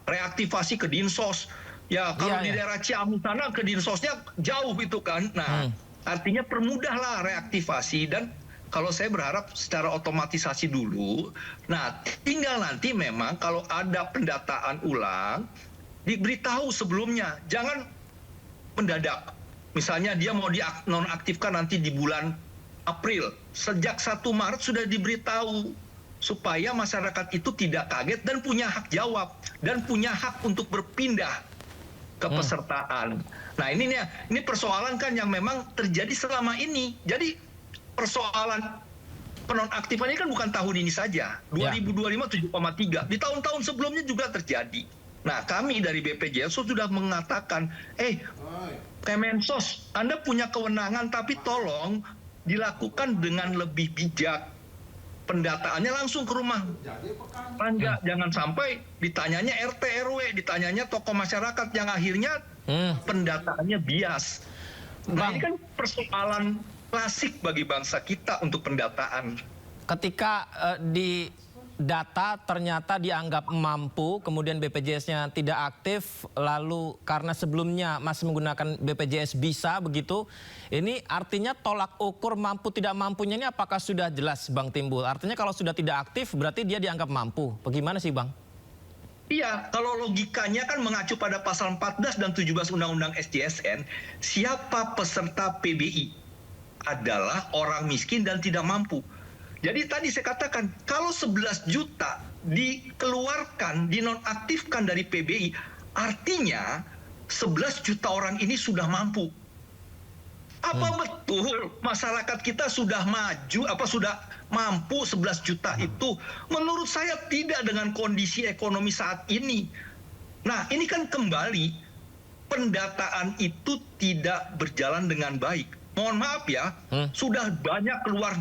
reaktivasi ke Dinsos. Ya, kalau di daerah Ciamis sana ke dinsosnya jauh itu kan. Nah, artinya permudahlah reaktivasi dan kalau saya berharap secara otomatisasi dulu. Nah, tinggal nanti memang kalau ada pendataan ulang diberitahu sebelumnya, jangan mendadak. Misalnya dia mau dinonaktifkan nanti di bulan April, sejak 1 Maret sudah diberitahu supaya masyarakat itu tidak kaget dan punya hak jawab dan punya hak untuk berpindah kepesertaan. Nah, ini persoalan kan yang memang terjadi selama ini. Jadi persoalan penonaktifan ini kan bukan tahun ini saja. 2025 7,3. Di tahun-tahun sebelumnya juga terjadi. Nah, kami dari BPJS sudah mengatakan, Kemensos, Anda punya kewenangan tapi tolong dilakukan dengan lebih bijak. Pendataannya langsung ke rumah tangga, jangan sampai ditanyanya RT RW, ditanyanya tokoh masyarakat yang akhirnya pendataannya bias. Nah, ini kan persoalan klasik bagi bangsa kita untuk pendataan. Ketika di data ternyata dianggap mampu, kemudian BPJS-nya tidak aktif, lalu karena sebelumnya masih menggunakan BPJS bisa begitu, ini artinya tolak ukur mampu tidak mampunya ini apakah sudah jelas Bang Timbul? Artinya kalau sudah tidak aktif berarti dia dianggap mampu. Bagaimana sih Bang? Iya, kalau logikanya kan mengacu pada pasal 14 dan 17 Undang-Undang SJSN, siapa peserta PBI adalah orang miskin dan tidak mampu. Jadi tadi saya katakan, kalau 11 juta dikeluarkan, dinonaktifkan dari PBI, artinya 11 juta orang ini sudah mampu. Apa betul masyarakat kita sudah maju, sudah mampu 11 juta itu? Menurut saya tidak dengan kondisi ekonomi saat ini. Nah, ini kan kembali, pendataan itu tidak berjalan dengan baik. Mohon maaf ya, sudah banyak keluar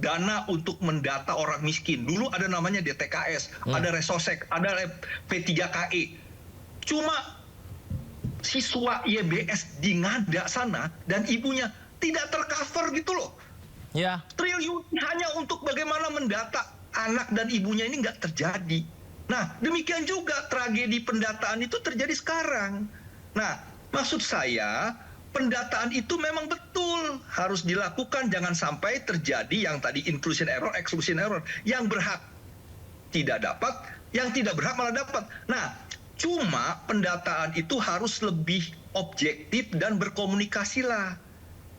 dana untuk mendata orang miskin. Dulu ada namanya DTKS, ada Resosek, ada P3KE. Cuma siswa YBS di Ngada sana dan ibunya tidak tercover gitu loh. Ya. Triliun hanya untuk bagaimana mendata anak dan ibunya ini nggak terjadi. Nah, demikian juga tragedi pendataan itu terjadi sekarang. Nah, maksud saya pendataan itu memang betul harus dilakukan, jangan sampai terjadi yang tadi inclusion error, exclusion error. Yang berhak tidak dapat, yang tidak berhak malah dapat. Nah, cuma pendataan itu harus lebih objektif dan berkomunikasi lah.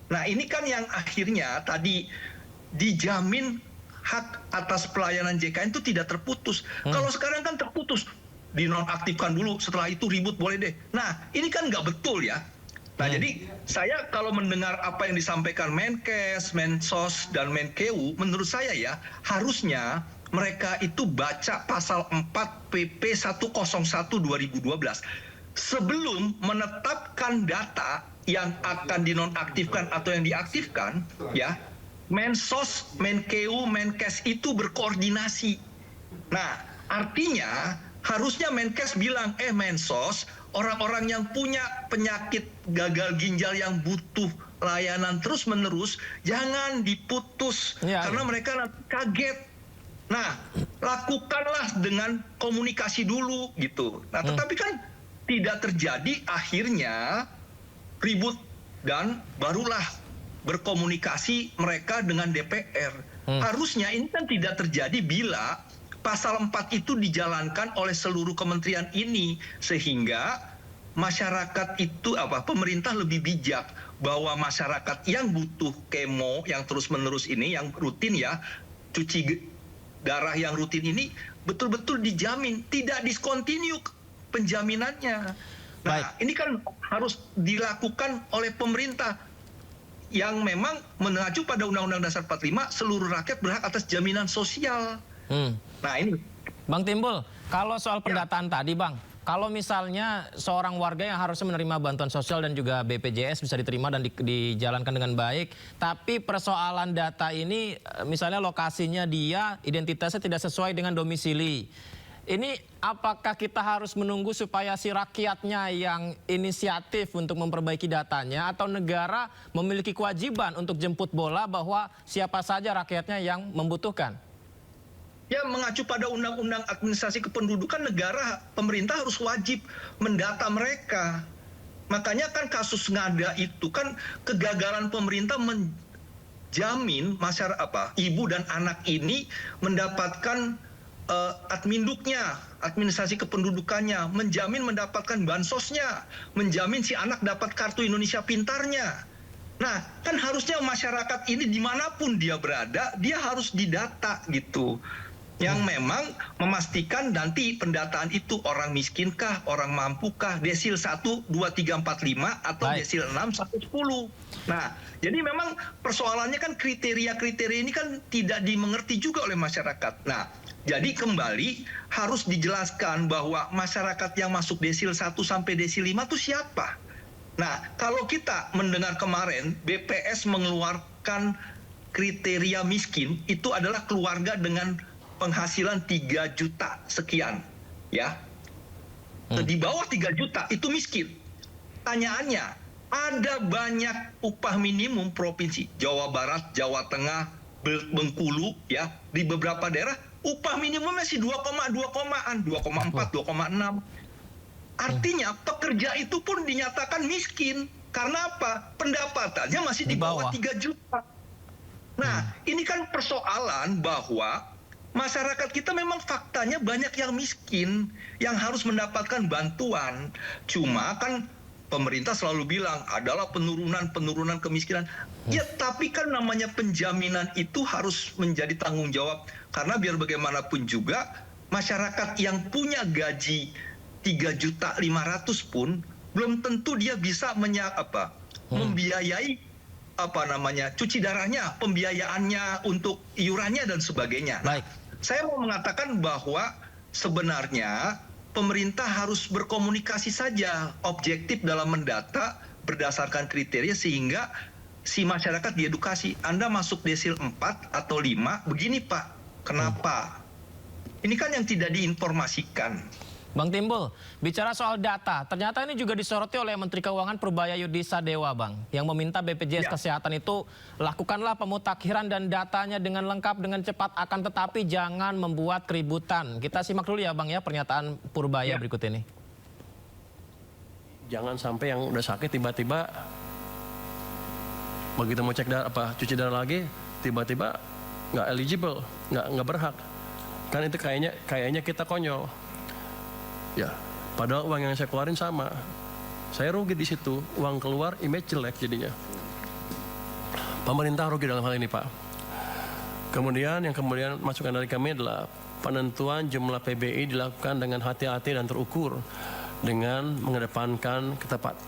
Nah, ini kan yang akhirnya tadi dijamin hak atas pelayanan JKN itu tidak terputus. Kalau sekarang kan terputus, dinonaktifkan dulu, setelah itu ribut boleh deh. Nah, ini kan nggak betul ya. Nah, jadi saya kalau mendengar apa yang disampaikan Menkes, Mensos, dan Menkeu, menurut saya ya, harusnya mereka itu baca pasal 4 PP 101 2012. Sebelum menetapkan data yang akan dinonaktifkan atau yang diaktifkan, ya, Mensos, Menkeu, Menkes itu berkoordinasi. Nah, artinya harusnya Menkes bilang, Mensos, orang-orang yang punya penyakit gagal ginjal yang butuh layanan terus-menerus, jangan diputus karena mereka nanti kaget. Nah, lakukanlah dengan komunikasi dulu gitu. Nah, tetapi kan tidak terjadi, akhirnya ribut dan barulah berkomunikasi mereka dengan DPR. Harusnya ini kan tidak terjadi bila pasal 4 itu dijalankan oleh seluruh kementerian ini, sehingga masyarakat itu pemerintah lebih bijak bahwa masyarakat yang butuh kemo yang terus-menerus ini, yang rutin ya, cuci darah yang rutin ini betul-betul dijamin, tidak diskontinu penjaminannya. Nah, ini kan harus dilakukan oleh pemerintah yang memang mengacu pada Undang-Undang Dasar 45, seluruh rakyat berhak atas jaminan sosial. Nah, ini Bang Timbul, kalau soal pendataan tadi Bang, kalau misalnya seorang warga yang harusnya menerima bantuan sosial dan juga BPJS bisa diterima dan dijalankan dengan baik, tapi persoalan data ini misalnya lokasinya dia, identitasnya tidak sesuai dengan domisili. Ini apakah kita harus menunggu supaya si rakyatnya yang inisiatif untuk memperbaiki datanya, atau negara memiliki kewajiban untuk jemput bola bahwa siapa saja rakyatnya yang membutuhkan? Ya, mengacu pada Undang-Undang Administrasi Kependudukan, pemerintah harus wajib mendata mereka. Makanya kan kasus Ngada itu kan kegagalan pemerintah menjamin masyarakat, ibu dan anak ini mendapatkan adminduknya, administrasi kependudukannya, menjamin mendapatkan bansosnya, menjamin si anak dapat kartu Indonesia Pintarnya. Nah, kan harusnya masyarakat ini dimanapun dia berada, dia harus didata gitu. Yang memang memastikan nanti pendataan itu orang miskinkah, orang mampukah, desil 1, 2, 3, 4, 5, atau desil 6, 1, 10. Nah, jadi memang persoalannya kan kriteria-kriteria ini kan tidak dimengerti juga oleh masyarakat. Nah, jadi kembali harus dijelaskan bahwa masyarakat yang masuk desil 1 sampai desil 5 itu siapa? Nah, kalau kita mendengar kemarin BPS mengeluarkan kriteria miskin itu adalah keluarga dengan penghasilan 3 juta sekian, ya. Di bawah 3 juta itu miskin. Tanyaannya, ada banyak upah minimum provinsi Jawa Barat, Jawa Tengah, Bengkulu, ya, di beberapa daerah upah minimum masih 2,4, 2,6. Artinya pekerja itu pun dinyatakan miskin. Karena apa? Pendapatannya masih di bawah 3 juta. Nah, ini kan persoalan bahwa masyarakat kita memang faktanya banyak yang miskin, yang harus mendapatkan bantuan. Cuma kan pemerintah selalu bilang adalah penurunan kemiskinan. Ya, tapi kan namanya penjaminan itu harus menjadi tanggung jawab. Karena biar bagaimanapun juga, masyarakat yang punya gaji 3.500.000 pun belum tentu dia bisa membiayai cuci darahnya, pembiayaannya untuk iurannya dan sebagainya. Baik. Saya mau mengatakan bahwa sebenarnya pemerintah harus berkomunikasi saja, objektif dalam mendata berdasarkan kriteria sehingga si masyarakat diedukasi. Anda masuk desil 4 atau 5, begini Pak, kenapa? Ini kan yang tidak diinformasikan. Bang Timbul, bicara soal data, ternyata ini juga disoroti oleh Menteri Keuangan Purbaya Yudhisa Dewa, Bang, yang meminta BPJS Kesehatan itu lakukanlah pemutakhiran dan datanya dengan lengkap, dengan cepat, akan tetapi jangan membuat keributan. Kita simak dulu ya, Bang, ya, pernyataan Purbaya berikut ini. Jangan sampai yang udah sakit tiba-tiba begitu mau cek cuci darah lagi, tiba-tiba nggak eligible, nggak berhak. Kan itu kayaknya kita konyol. Ya, padahal uang yang saya keluarin sama. Saya rugi di situ, uang keluar, image jelek jadinya. Pemerintah rugi dalam hal ini, Pak. Kemudian masukan dari kami adalah penentuan jumlah PBI dilakukan dengan hati-hati dan terukur dengan mengedepankan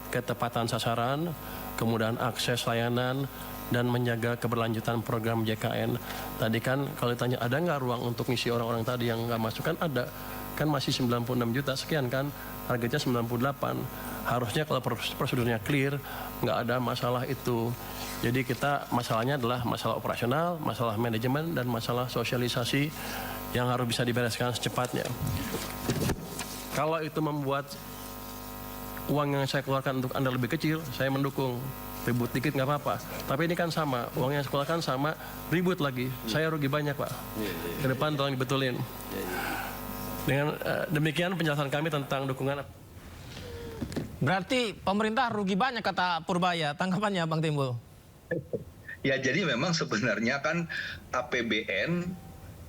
ketepatan sasaran, kemudian akses layanan, dan menjaga keberlanjutan program JKN. Tadi kan kalau ditanya ada nggak ruang untuk ngisi orang-orang tadi yang nggak masuk, kan ada. Kan masih 96 juta sekian kan, targetnya 98. Harusnya kalau prosedurnya clear, nggak ada masalah itu. Jadi masalahnya adalah masalah operasional, masalah manajemen, dan masalah sosialisasi yang harus bisa dibereskan secepatnya. Kalau itu membuat uang yang saya keluarkan untuk Anda lebih kecil, saya mendukung. Ribut dikit nggak apa-apa. Tapi ini kan sama, uang yang saya keluarkan sama, ribut lagi. Saya rugi banyak, Pak. Ke depan tolong dibetulin. Dengan demikian penjelasan kami tentang dukungan. Berarti pemerintah rugi banyak kata Purbaya. Tanggapannya Bang Timbul? Ya, jadi memang sebenarnya kan APBN,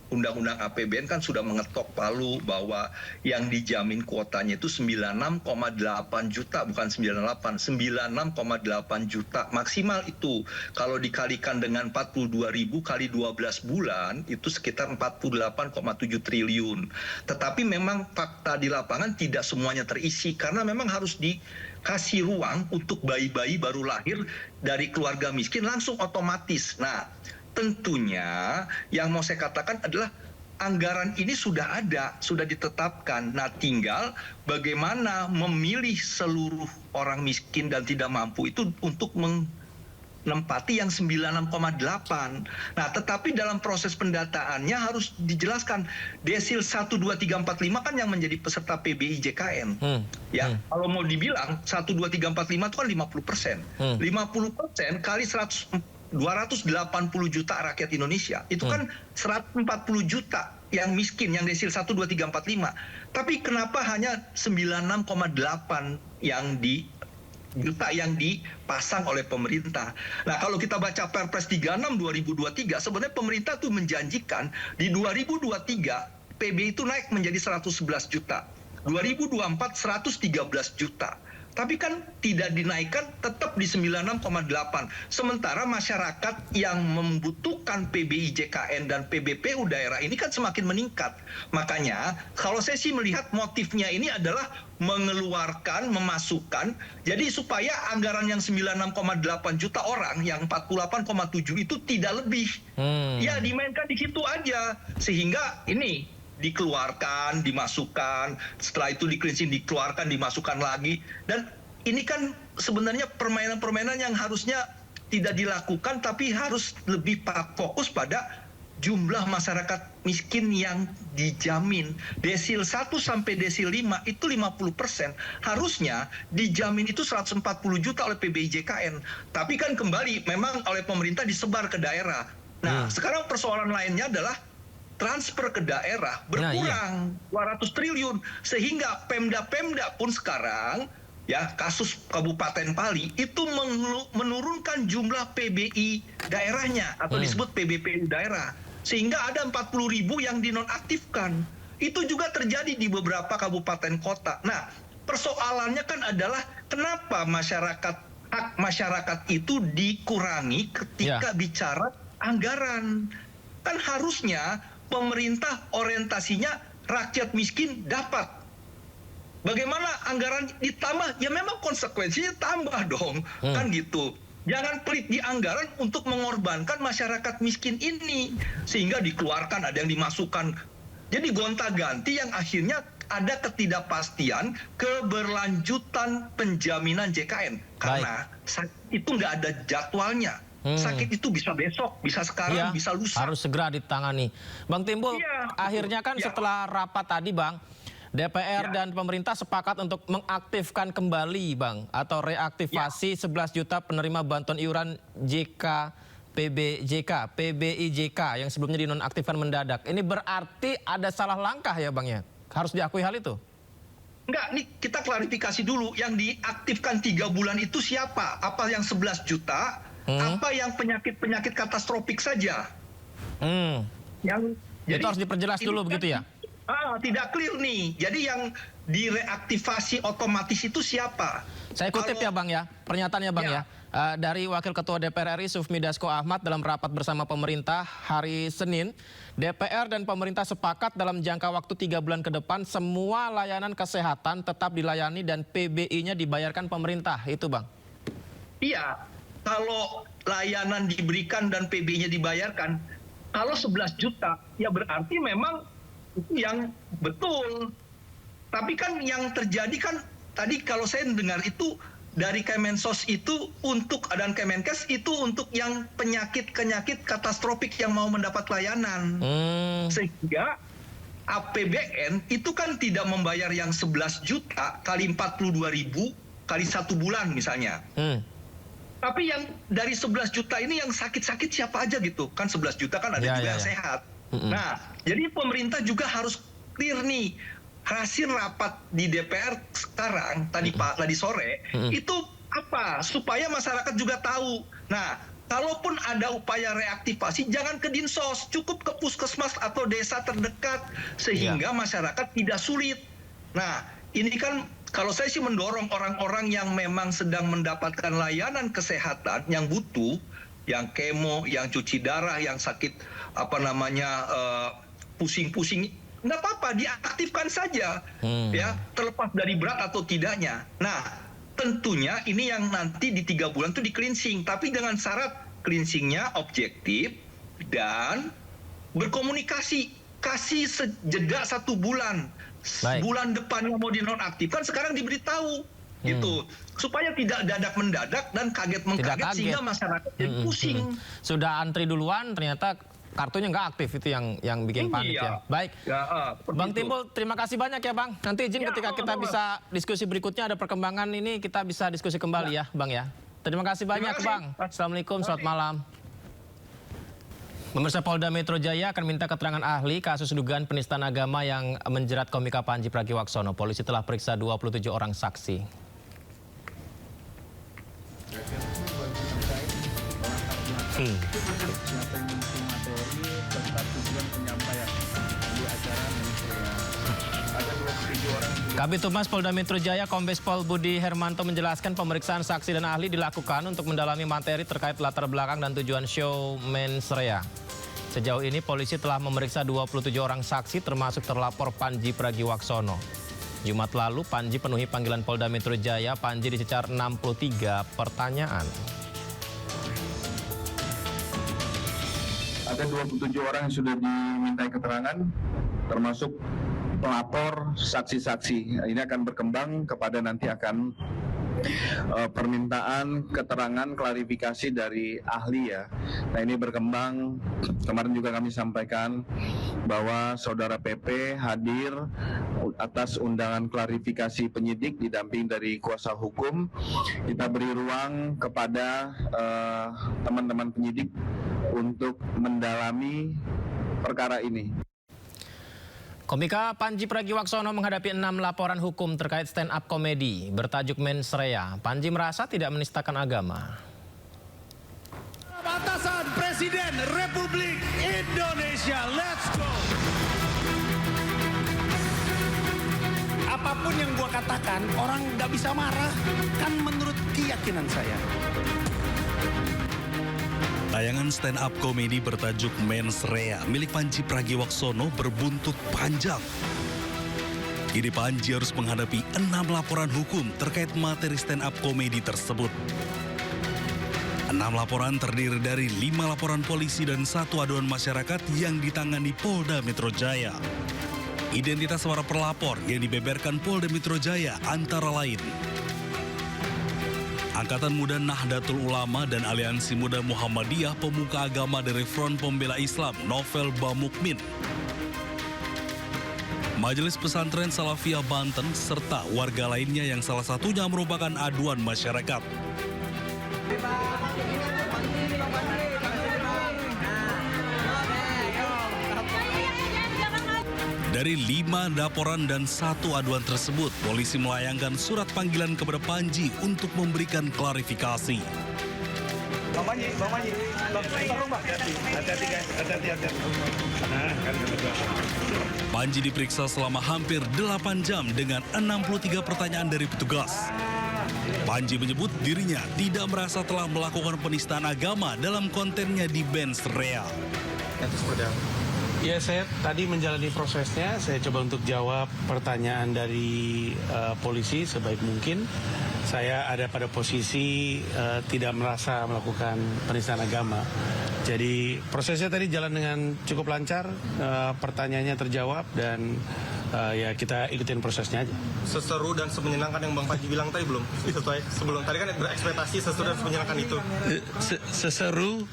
Undang-Undang APBN kan sudah mengetok palu bahwa yang dijamin kuotanya itu 96,8 juta, bukan 98, 96,8 juta maksimal itu. Kalau dikalikan dengan 42.000 kali 12 bulan, itu sekitar 48,7 triliun. Tetapi memang fakta di lapangan tidak semuanya terisi, karena memang harus dikasih ruang untuk bayi-bayi baru lahir dari keluarga miskin langsung otomatis. Nah, tentunya yang mau saya katakan adalah anggaran ini sudah ada, sudah ditetapkan. Nah, tinggal bagaimana memilih seluruh orang miskin dan tidak mampu itu untuk menempati yang 96,8. Nah, tetapi dalam proses pendataannya harus dijelaskan desil 1, 2, 3, 4, 5 kan yang menjadi peserta PBI JKN. Ya, kalau mau dibilang 1, 2, 3, 4, 5 itu kan 50%. 50% kali 280 juta rakyat Indonesia, itu kan 140 juta yang miskin, yang desil 1, 2, 3, 4, 5. Tapi kenapa hanya 96,8 juta yang dipasang oleh pemerintah. Nah, kalau kita baca Perpres 36 2023, sebenarnya pemerintah tuh menjanjikan di 2023 PBI itu naik menjadi 111 juta. 2024 113 juta. Tapi kan tidak dinaikkan, tetap di 96,8. Sementara masyarakat yang membutuhkan PBI JKN dan PBPU daerah ini kan semakin meningkat. Makanya kalau saya sih melihat motifnya ini adalah mengeluarkan, memasukkan, jadi supaya anggaran yang 96,8 juta orang, yang 48,7 itu tidak lebih. Ya dimainkan di situ aja. Sehingga ini dikeluarkan, dimasukkan, setelah itu di-cleansing, dikeluarkan, dimasukkan lagi. Dan ini kan sebenarnya permainan-permainan yang harusnya tidak dilakukan, tapi harus lebih fokus pada jumlah masyarakat miskin yang dijamin. Desil 1 sampai desil 5 itu 50%. Harusnya dijamin itu 140 juta oleh PBI JKN. Tapi kan kembali memang oleh pemerintah disebar ke daerah. Nah, sekarang persoalan lainnya adalah transfer ke daerah berkurang 200 triliun, sehingga Pemda-Pemda pun sekarang ya, kasus Kabupaten Pali itu menurunkan jumlah PBI daerahnya atau disebut PBPU daerah, sehingga ada 40.000 yang dinonaktifkan. Itu juga terjadi di beberapa kabupaten kota. Nah, persoalannya kan adalah kenapa hak masyarakat itu dikurangi ketika bicara anggaran. Kan harusnya pemerintah orientasinya rakyat miskin dapat. Bagaimana anggaran ditambah? Ya memang konsekuensinya tambah dong, kan gitu. Jangan pelit di anggaran untuk mengorbankan masyarakat miskin ini. Sehingga dikeluarkan, ada yang dimasukkan. Jadi gonta-ganti yang akhirnya ada ketidakpastian keberlanjutan penjaminan JKN. Karena itu nggak ada jadwalnya. Sakit itu bisa besok, bisa sekarang, bisa lusa. Harus segera ditangani. Bang Timbul, akhirnya kan setelah rapat tadi Bang, DPR dan pemerintah sepakat untuk mengaktifkan kembali Bang, atau reaktivasi 11 juta penerima bantuan iuran PBIJK yang sebelumnya dinonaktifkan mendadak. Ini berarti ada salah langkah ya Bang ya? Harus diakui hal itu? Enggak, nih kita klarifikasi dulu. Yang diaktifkan 3 bulan itu siapa? Apa yang 11 juta? Apa yang penyakit-penyakit katastrofik saja? Itu harus diperjelas dulu begitu ya? Tidak clear nih. Jadi yang direaktivasi otomatis itu siapa? Saya kutip ya Bang ya, pernyataannya Bang ya. Dari Wakil Ketua DPR RI Sufmi Dasko Ahmad dalam rapat bersama pemerintah hari Senin, DPR dan pemerintah sepakat dalam jangka waktu 3 bulan ke depan semua layanan kesehatan tetap dilayani dan PBI-nya dibayarkan pemerintah. Itu Bang. Iya, kalau layanan diberikan dan PBI-nya dibayarkan, kalau 11 juta, ya berarti memang itu yang betul. Tapi kan yang terjadi kan, tadi kalau saya dengar itu dari Kemensos itu untuk, dan Kemenkes itu untuk yang penyakit-penyakit katastrofik yang mau mendapat layanan. Sehingga APBN itu kan tidak membayar yang 11 juta kali 42.000 kali 1 bulan misalnya. Tapi yang dari 11 juta ini yang sakit-sakit siapa aja gitu. Kan 11 juta kan ada juga yang sehat. Nah, jadi pemerintah juga harus clear nih. Hasil rapat di DPR sekarang, tadi sore, itu apa? Supaya masyarakat juga tahu. Nah, kalaupun ada upaya reaktivasi, jangan ke Dinsos. Cukup ke puskesmas atau desa terdekat. Sehingga masyarakat tidak sulit. Nah, ini kan kalau saya sih mendorong orang-orang yang memang sedang mendapatkan layanan kesehatan yang butuh, yang kemo, yang cuci darah, yang sakit pusing-pusing, nggak apa-apa, diaktifkan saja, ya, terlepas dari berat atau tidaknya. Nah, tentunya ini yang nanti di 3 bulan itu di cleansing, tapi dengan syarat cleansingnya objektif dan berkomunikasi, kasih jeda 1 bulan. Bulan depannya mau dinonaktifkan, sekarang diberitahu gitu, supaya tidak dadak mendadak dan kaget mengkaget sehingga masyarakat jadi pusing. Sudah antri duluan, ternyata kartunya nggak aktif, itu yang bikin panik ya. Baik, Bang Timbul, terima kasih banyak ya Bang. Nanti izin ketika kita bisa diskusi berikutnya ada perkembangan ini, kita bisa diskusi kembali ya Bang ya. Terima kasih banyak Bang. Assalamualaikum, selamat malam. Pemirsa, Polda Metro Jaya akan minta keterangan ahli kasus dugaan penistaan agama yang menjerat komika Panji Pragiwaksono. Polisi telah periksa 27 orang saksi. Kabid Humas Polda Metro Jaya Kombes Pol Budi Hermanto menjelaskan pemeriksaan saksi dan ahli dilakukan untuk mendalami materi terkait latar belakang dan tujuan show Mens Rea. Sejauh ini polisi telah memeriksa 27 orang saksi termasuk terlapor Panji Pragiwaksono. Jumat lalu Panji penuhi panggilan Polda Metro Jaya. Panji dicecar 63 pertanyaan. Ada 27 orang yang sudah dimintai keterangan, termasuk pelapor, saksi-saksi. Ini akan berkembang kepada nanti akan permintaan keterangan klarifikasi dari ahli ya. Nah ini berkembang, kemarin juga kami sampaikan bahwa saudara PP hadir atas undangan klarifikasi penyidik didamping dari kuasa hukum. Kita beri ruang kepada teman-teman penyidik untuk mendalami perkara ini. Komika Panji Pragiwaksono menghadapi 6 laporan hukum terkait stand-up komedi bertajuk Mens Rea. Panji merasa tidak menistakan agama. Batasan Presiden Republik Indonesia, let's go! Apapun yang gua katakan, orang nggak bisa marah, kan menurut keyakinan saya. Tayangan stand-up komedi bertajuk Mens Rea milik Panji Pragiwaksono berbuntut panjang. Kini Panji harus menghadapi 6 laporan hukum terkait materi stand-up komedi tersebut. 6 laporan terdiri dari 5 laporan polisi dan 1 aduan masyarakat yang ditangani Polda Metro Jaya. Identitas para pelapor yang dibeberkan Polda Metro Jaya antara lain Angkatan Muda Nahdlatul Ulama dan Aliansi Muda Muhammadiyah Pemuka Agama dari Front Pembela Islam Novel Bamukmin, Majelis Pesantren Salafiyah Banten, serta warga lainnya yang salah satunya merupakan aduan masyarakat. Dari 5 laporan dan 1 aduan tersebut, polisi melayangkan surat panggilan kepada Panji untuk memberikan klarifikasi. Bang Panji, hati-hati guys, hati-hati. Panji diperiksa selama hampir 8 jam dengan 63 pertanyaan dari petugas. Panji menyebut dirinya tidak merasa telah melakukan penistaan agama dalam kontennya di Mens Rea. Ya, saya tadi menjalani prosesnya, saya coba untuk jawab pertanyaan dari polisi sebaik mungkin. Saya ada pada posisi tidak merasa melakukan penistaan agama. Jadi prosesnya tadi jalan dengan cukup lancar, pertanyaannya terjawab dan ya kita ikutin prosesnya aja. Seseru dan semenyenangkan yang Bang Panji bilang tadi belum sesuai sebelum tadi kan berekspektasi seseru dan semenyenangkan itu. Seseru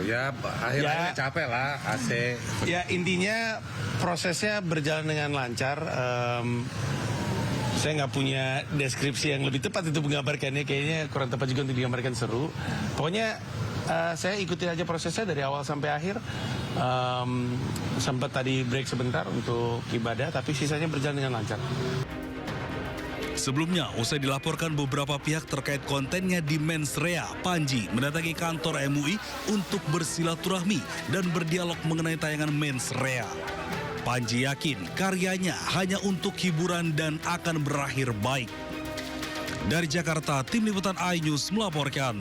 ya akhirnya capek lah AC. Ya intinya prosesnya berjalan dengan lancar. Saya nggak punya deskripsi yang lebih tepat itu menggambarkannya, kayaknya kurang tepat juga untuk digambarkan seru. Pokoknya saya ikutin aja prosesnya dari awal sampai akhir. Sempat tadi break sebentar untuk ibadah, tapi sisanya berjalan dengan lancar. Sebelumnya, usai dilaporkan beberapa pihak terkait kontennya di Mens Rea, Panji mendatangi kantor MUI untuk bersilaturahmi dan berdialog mengenai tayangan Mens Rea. Panji yakin karyanya hanya untuk hiburan dan akan berakhir baik. Dari Jakarta, Tim Liputan iNews melaporkan.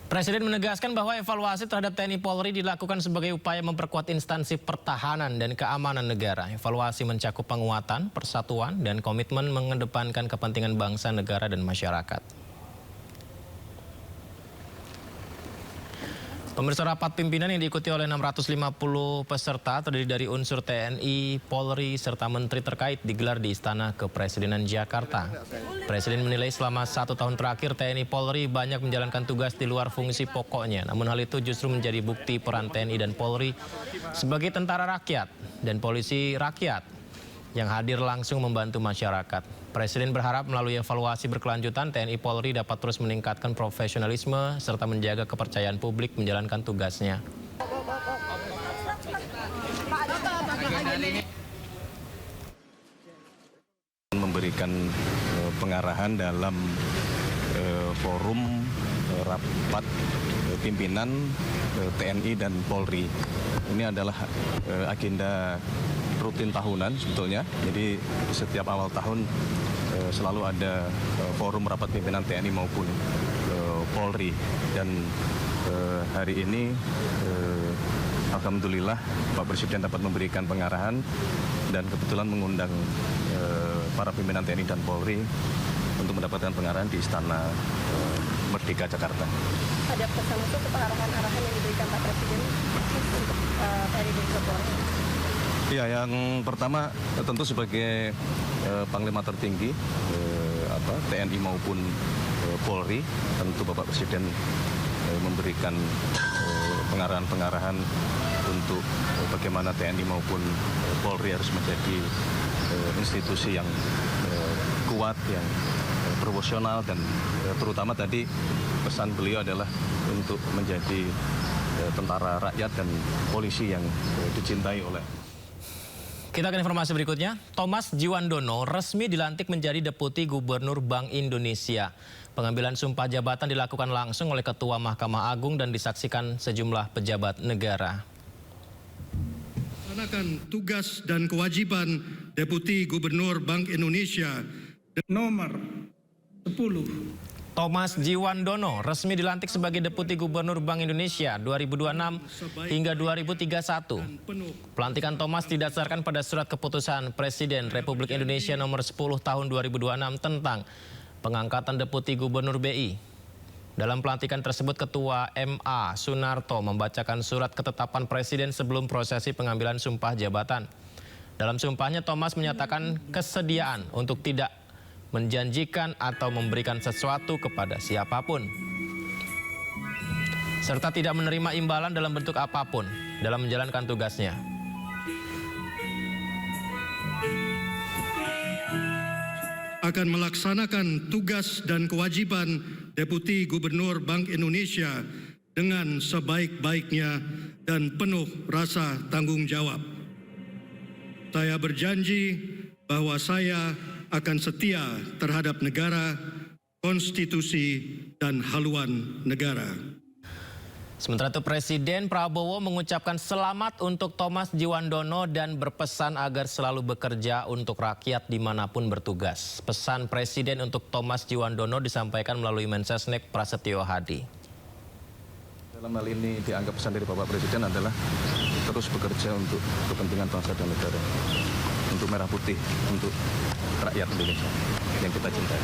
Presiden menegaskan bahwa evaluasi terhadap TNI Polri dilakukan sebagai upaya memperkuat instansi pertahanan dan keamanan negara. Evaluasi mencakup penguatan, persatuan, dan komitmen mengedepankan kepentingan bangsa, negara, dan masyarakat. Pemirsa, rapat pimpinan yang diikuti oleh 650 peserta terdiri dari unsur TNI, Polri, serta menteri terkait digelar di Istana Kepresidenan Jakarta. Presiden menilai selama 1 tahun terakhir TNI Polri banyak menjalankan tugas di luar fungsi pokoknya. Namun hal itu justru menjadi bukti peran TNI dan Polri sebagai tentara rakyat dan polisi rakyat yang hadir langsung membantu masyarakat. Presiden berharap melalui evaluasi berkelanjutan TNI Polri dapat terus meningkatkan profesionalisme serta menjaga kepercayaan publik menjalankan tugasnya. Memberikan pengarahan dalam forum rapat pimpinan TNI dan Polri. Ini adalah agenda rutin tahunan sebetulnya. Jadi setiap awal tahun selalu ada forum rapat pimpinan TNI maupun Polri. Dan hari ini alhamdulillah Pak Presiden dapat memberikan pengarahan dan kebetulan mengundang para pimpinan TNI dan Polri untuk mendapatkan pengarahan di Istana Merdeka Jakarta. Ada pesan untuk arahan-arahan yang diberikan Pak Presiden untuk TNI dan Polri? Ya, yang pertama tentu sebagai Panglima tertinggi TNI maupun Polri, tentu Bapak Presiden memberikan pengarahan-pengarahan untuk bagaimana TNI maupun Polri harus menjadi institusi yang kuat, yang proporsional, dan terutama tadi pesan beliau adalah untuk menjadi tentara rakyat dan polisi yang dicintai oleh. Kita ke informasi berikutnya. Thomas Djiwandono resmi dilantik menjadi Deputi Gubernur Bank Indonesia. Pengambilan sumpah jabatan dilakukan langsung oleh Ketua Mahkamah Agung dan disaksikan sejumlah pejabat negara. Melaksanakan tugas dan kewajiban Deputi Gubernur Bank Indonesia nomor 10. Thomas Djiwandono resmi dilantik sebagai Deputi Gubernur Bank Indonesia 2026 hingga 2031. Pelantikan Thomas didasarkan pada surat keputusan Presiden Republik Indonesia nomor 10 tahun 2026 tentang pengangkatan Deputi Gubernur BI. Dalam pelantikan tersebut, Ketua MA Sunarto membacakan surat ketetapan Presiden sebelum prosesi pengambilan sumpah jabatan. Dalam sumpahnya, Thomas menyatakan kesediaan untuk tidak menjanjikan atau memberikan sesuatu kepada siapapun, serta tidak menerima imbalan dalam bentuk apapun dalam menjalankan tugasnya. Akan melaksanakan tugas dan kewajiban Deputi Gubernur Bank Indonesia dengan sebaik-baiknya dan penuh rasa tanggung jawab. Saya berjanji bahwa saya akan setia terhadap negara, konstitusi, dan haluan negara. Sementara itu Presiden Prabowo mengucapkan selamat untuk Thomas Djiwandono dan berpesan agar selalu bekerja untuk rakyat dimanapun bertugas. Pesan Presiden untuk Thomas Djiwandono disampaikan melalui Mensesnek Prasetyo Hadi. Dalam hal ini dianggap pesan dari Bapak Presiden adalah terus bekerja untuk kepentingan bangsa dan negara, untuk merah putih, untuk rakyat Indonesia yang kita cintai.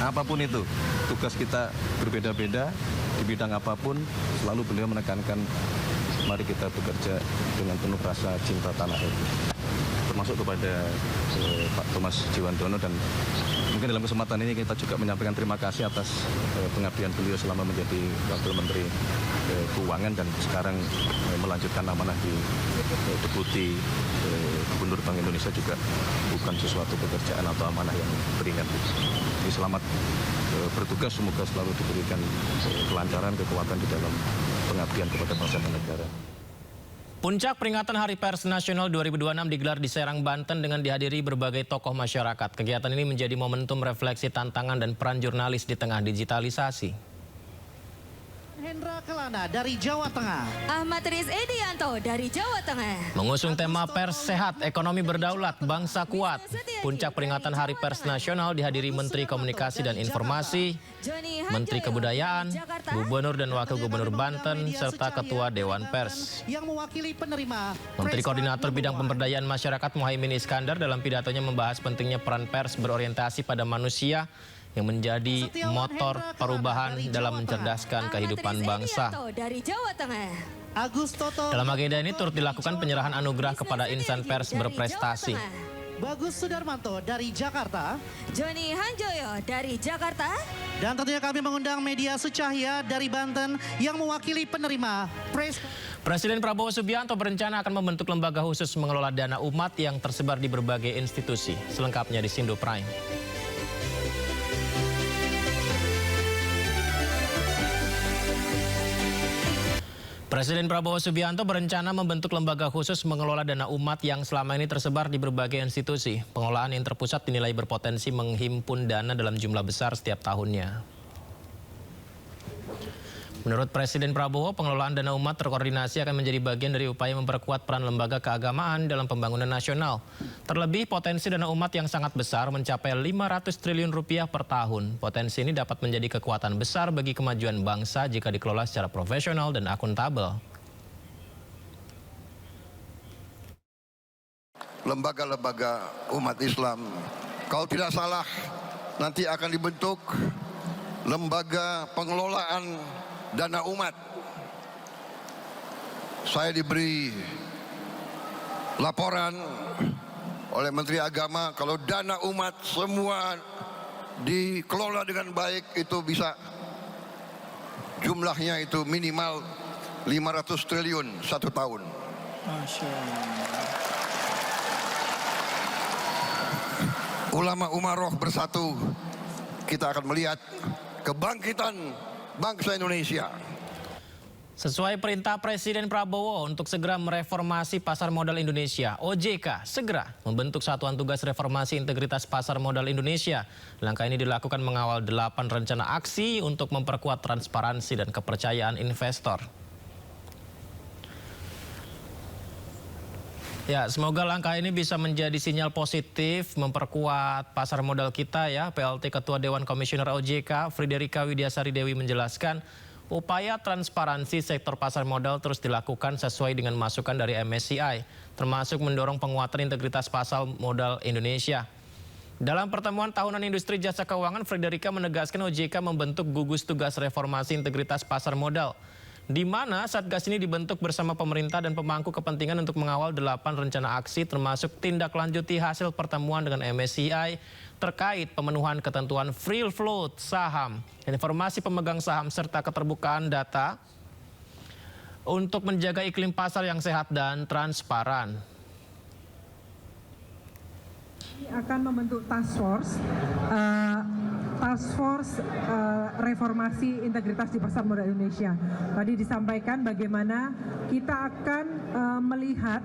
Apapun itu, tugas kita berbeda-beda, di bidang apapun, selalu beliau menekankan mari kita bekerja dengan penuh rasa cinta tanah air. Termasuk kepada Pak Thomas Djiwandono, dan mungkin dalam kesempatan ini kita juga menyampaikan terima kasih atas pengabdian beliau selama menjadi Wakil Menteri Keuangan dan sekarang melanjutkan amanah di Deputi Gubernur Bank Indonesia juga bukan sesuatu pekerjaan atau amanah yang ringan. Jadi selamat bertugas, semoga selalu diberikan kelancaran, kekuatan di dalam pengabdian kepada bangsa dan negara. Puncak peringatan Hari Pers Nasional 2026 digelar di Serang, Banten dengan dihadiri berbagai tokoh masyarakat. Kegiatan ini menjadi momentum refleksi tantangan dan peran jurnalis di tengah digitalisasi. Hendra Kelana dari Jawa Tengah. Ahmad Riz Edianto dari Jawa Tengah. Mengusung tema Pers Sehat, Ekonomi Berdaulat, Bangsa Kuat. Puncak peringatan Hari Pers Nasional dihadiri Menteri Komunikasi dan Informasi, Menteri Kebudayaan, Gubernur dan Wakil Gubernur Banten, serta Ketua Dewan Pers. Yang mewakili penerima. Menteri Koordinator Bidang Pemberdayaan Masyarakat Muhaimin Iskandar dalam pidatonya membahas pentingnya peran pers berorientasi pada manusia yang menjadi motor perubahan dalam mencerdaskan kehidupan bangsa. Dalam agenda ini turut dilakukan penyerahan anugerah kepada insan pers berprestasi. Bagus Sudarmanto dari Jakarta. Joni Hanjoyo dari Jakarta. Dan tentunya kami mengundang media Secahya dari Banten yang mewakili penerima Presiden Prabowo Subianto berencana akan membentuk lembaga khusus mengelola dana umat yang tersebar di berbagai institusi. Selengkapnya di Sindo Prime. Presiden Prabowo Subianto berencana membentuk lembaga khusus mengelola dana umat yang selama ini tersebar di berbagai institusi. Pengelolaan yang terpusat dinilai berpotensi menghimpun dana dalam jumlah besar setiap tahunnya. Menurut Presiden Prabowo, pengelolaan dana umat terkoordinasi akan menjadi bagian dari upaya memperkuat peran lembaga keagamaan dalam pembangunan nasional. Terlebih, potensi dana umat yang sangat besar mencapai 500 triliun rupiah per tahun. Potensi ini dapat menjadi kekuatan besar bagi kemajuan bangsa jika dikelola secara profesional dan akuntabel. Lembaga-lembaga umat Islam, kalau tidak salah, nanti akan dibentuk lembaga pengelolaan dana umat. Saya diberi laporan oleh Menteri Agama kalau dana umat semua dikelola dengan baik itu bisa jumlahnya itu minimal 500 triliun satu tahun. Masya Allah. Ulama umaroh bersatu, kita akan melihat kebangkitan bangsa Indonesia. Sesuai perintah Presiden Prabowo untuk segera mereformasi pasar modal Indonesia, OJK segera membentuk Satuan Tugas Reformasi Integritas Pasar Modal Indonesia. Langkah ini dilakukan mengawal 8 rencana aksi untuk memperkuat transparansi dan kepercayaan investor. Ya, semoga langkah ini bisa menjadi sinyal positif memperkuat pasar modal kita ya. PLT Ketua Dewan Komisioner OJK, Friderika Widiasari Dewi menjelaskan, upaya transparansi sektor pasar modal terus dilakukan sesuai dengan masukan dari MSCI, termasuk mendorong penguatan integritas pasar modal Indonesia. Dalam pertemuan tahunan industri jasa keuangan, Friderika menegaskan OJK membentuk gugus tugas reformasi integritas pasar modal, di mana Satgas ini dibentuk bersama pemerintah dan pemangku kepentingan untuk mengawal 8 rencana aksi termasuk tindak lanjuti hasil pertemuan dengan MSCI terkait pemenuhan ketentuan free float saham, informasi pemegang saham serta keterbukaan data untuk menjaga iklim pasar yang sehat dan transparan. Akan membentuk task force reformasi integritas di pasar modal Indonesia. Tadi disampaikan bagaimana kita akan melihat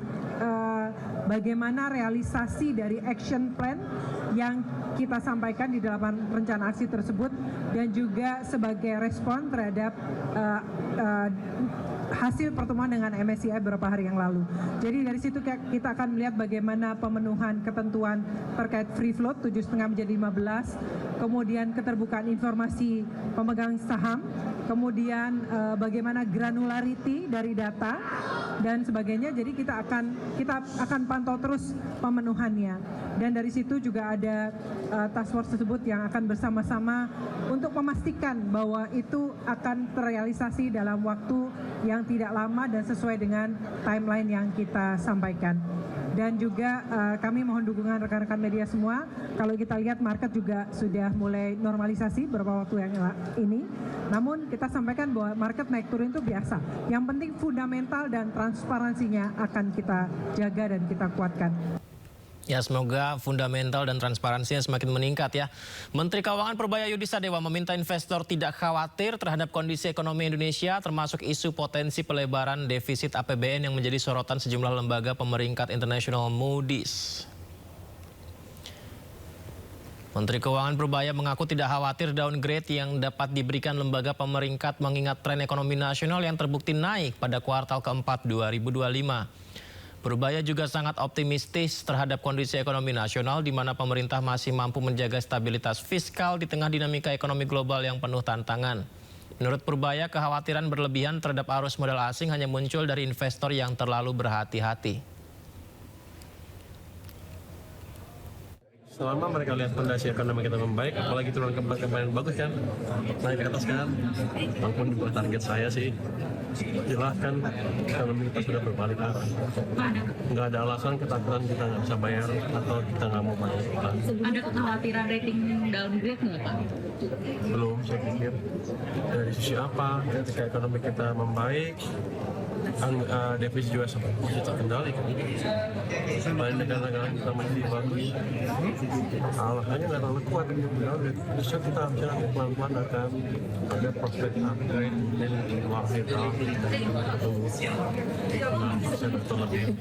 bagaimana realisasi dari action plan yang kita sampaikan di 8 rencana aksi tersebut dan juga sebagai respon terhadap hasil pertemuan dengan MSCI beberapa hari yang lalu. Jadi dari situ kita akan melihat bagaimana pemenuhan ketentuan terkait free float 7,5 menjadi 15, kemudian keterbukaan informasi pemegang saham, kemudian bagaimana granularity dari data dan sebagainya. Jadi kita akan pantau terus pemenuhannya. Dan dari situ juga ada task force tersebut yang akan bersama-sama untuk memastikan bahwa itu akan terrealisasi dalam waktu yang tidak lama dan sesuai dengan timeline yang kita sampaikan. Dan juga kami mohon dukungan rekan-rekan media semua. Kalau kita lihat market juga sudah mulai normalisasi beberapa waktu yang ini. Namun kita sampaikan bahwa market naik turun itu biasa. Yang penting fundamental dan transparansinya akan kita jaga dan kita kuatkan. Ya, semoga fundamental dan transparansinya semakin meningkat ya. Menteri Keuangan Purbaya Yudisadewa meminta investor tidak khawatir terhadap kondisi ekonomi Indonesia, termasuk isu potensi pelebaran defisit APBN yang menjadi sorotan sejumlah lembaga pemeringkat internasional Moody's. Menteri Keuangan Purbaya mengaku tidak khawatir downgrade yang dapat diberikan lembaga pemeringkat mengingat tren ekonomi nasional yang terbukti naik pada kuartal keempat 2025. Purbaya juga sangat optimistis terhadap kondisi ekonomi nasional di mana pemerintah masih mampu menjaga stabilitas fiskal di tengah dinamika ekonomi global yang penuh tantangan. Menurut Purbaya, kekhawatiran berlebihan terhadap arus modal asing hanya muncul dari investor yang terlalu berhati-hati. selama mereka lihat fondasi ekonomi kita membaik, apalagi turun kemarin bagus kan, naik ke atas kan, walaupun bukan target saya sih, jelas kan ekonomi kita sudah berbalik arah. Nggak ada alasan ketakutan kita nggak bisa bayar atau kita nggak mau bayar utang. Ada kekhawatiran rating downgrade nggak Pak? Belum, saya pikir dari sisi apa ketika ekonomi kita membaik, defisit juga masih terkendali kan. Selain negara-negara kita masih bagus, alasannya nggak terlalu kuat. Justru kita bisa pelan-pelan akan ada prospek upgrade dan luar kita atau 5% atau lebih.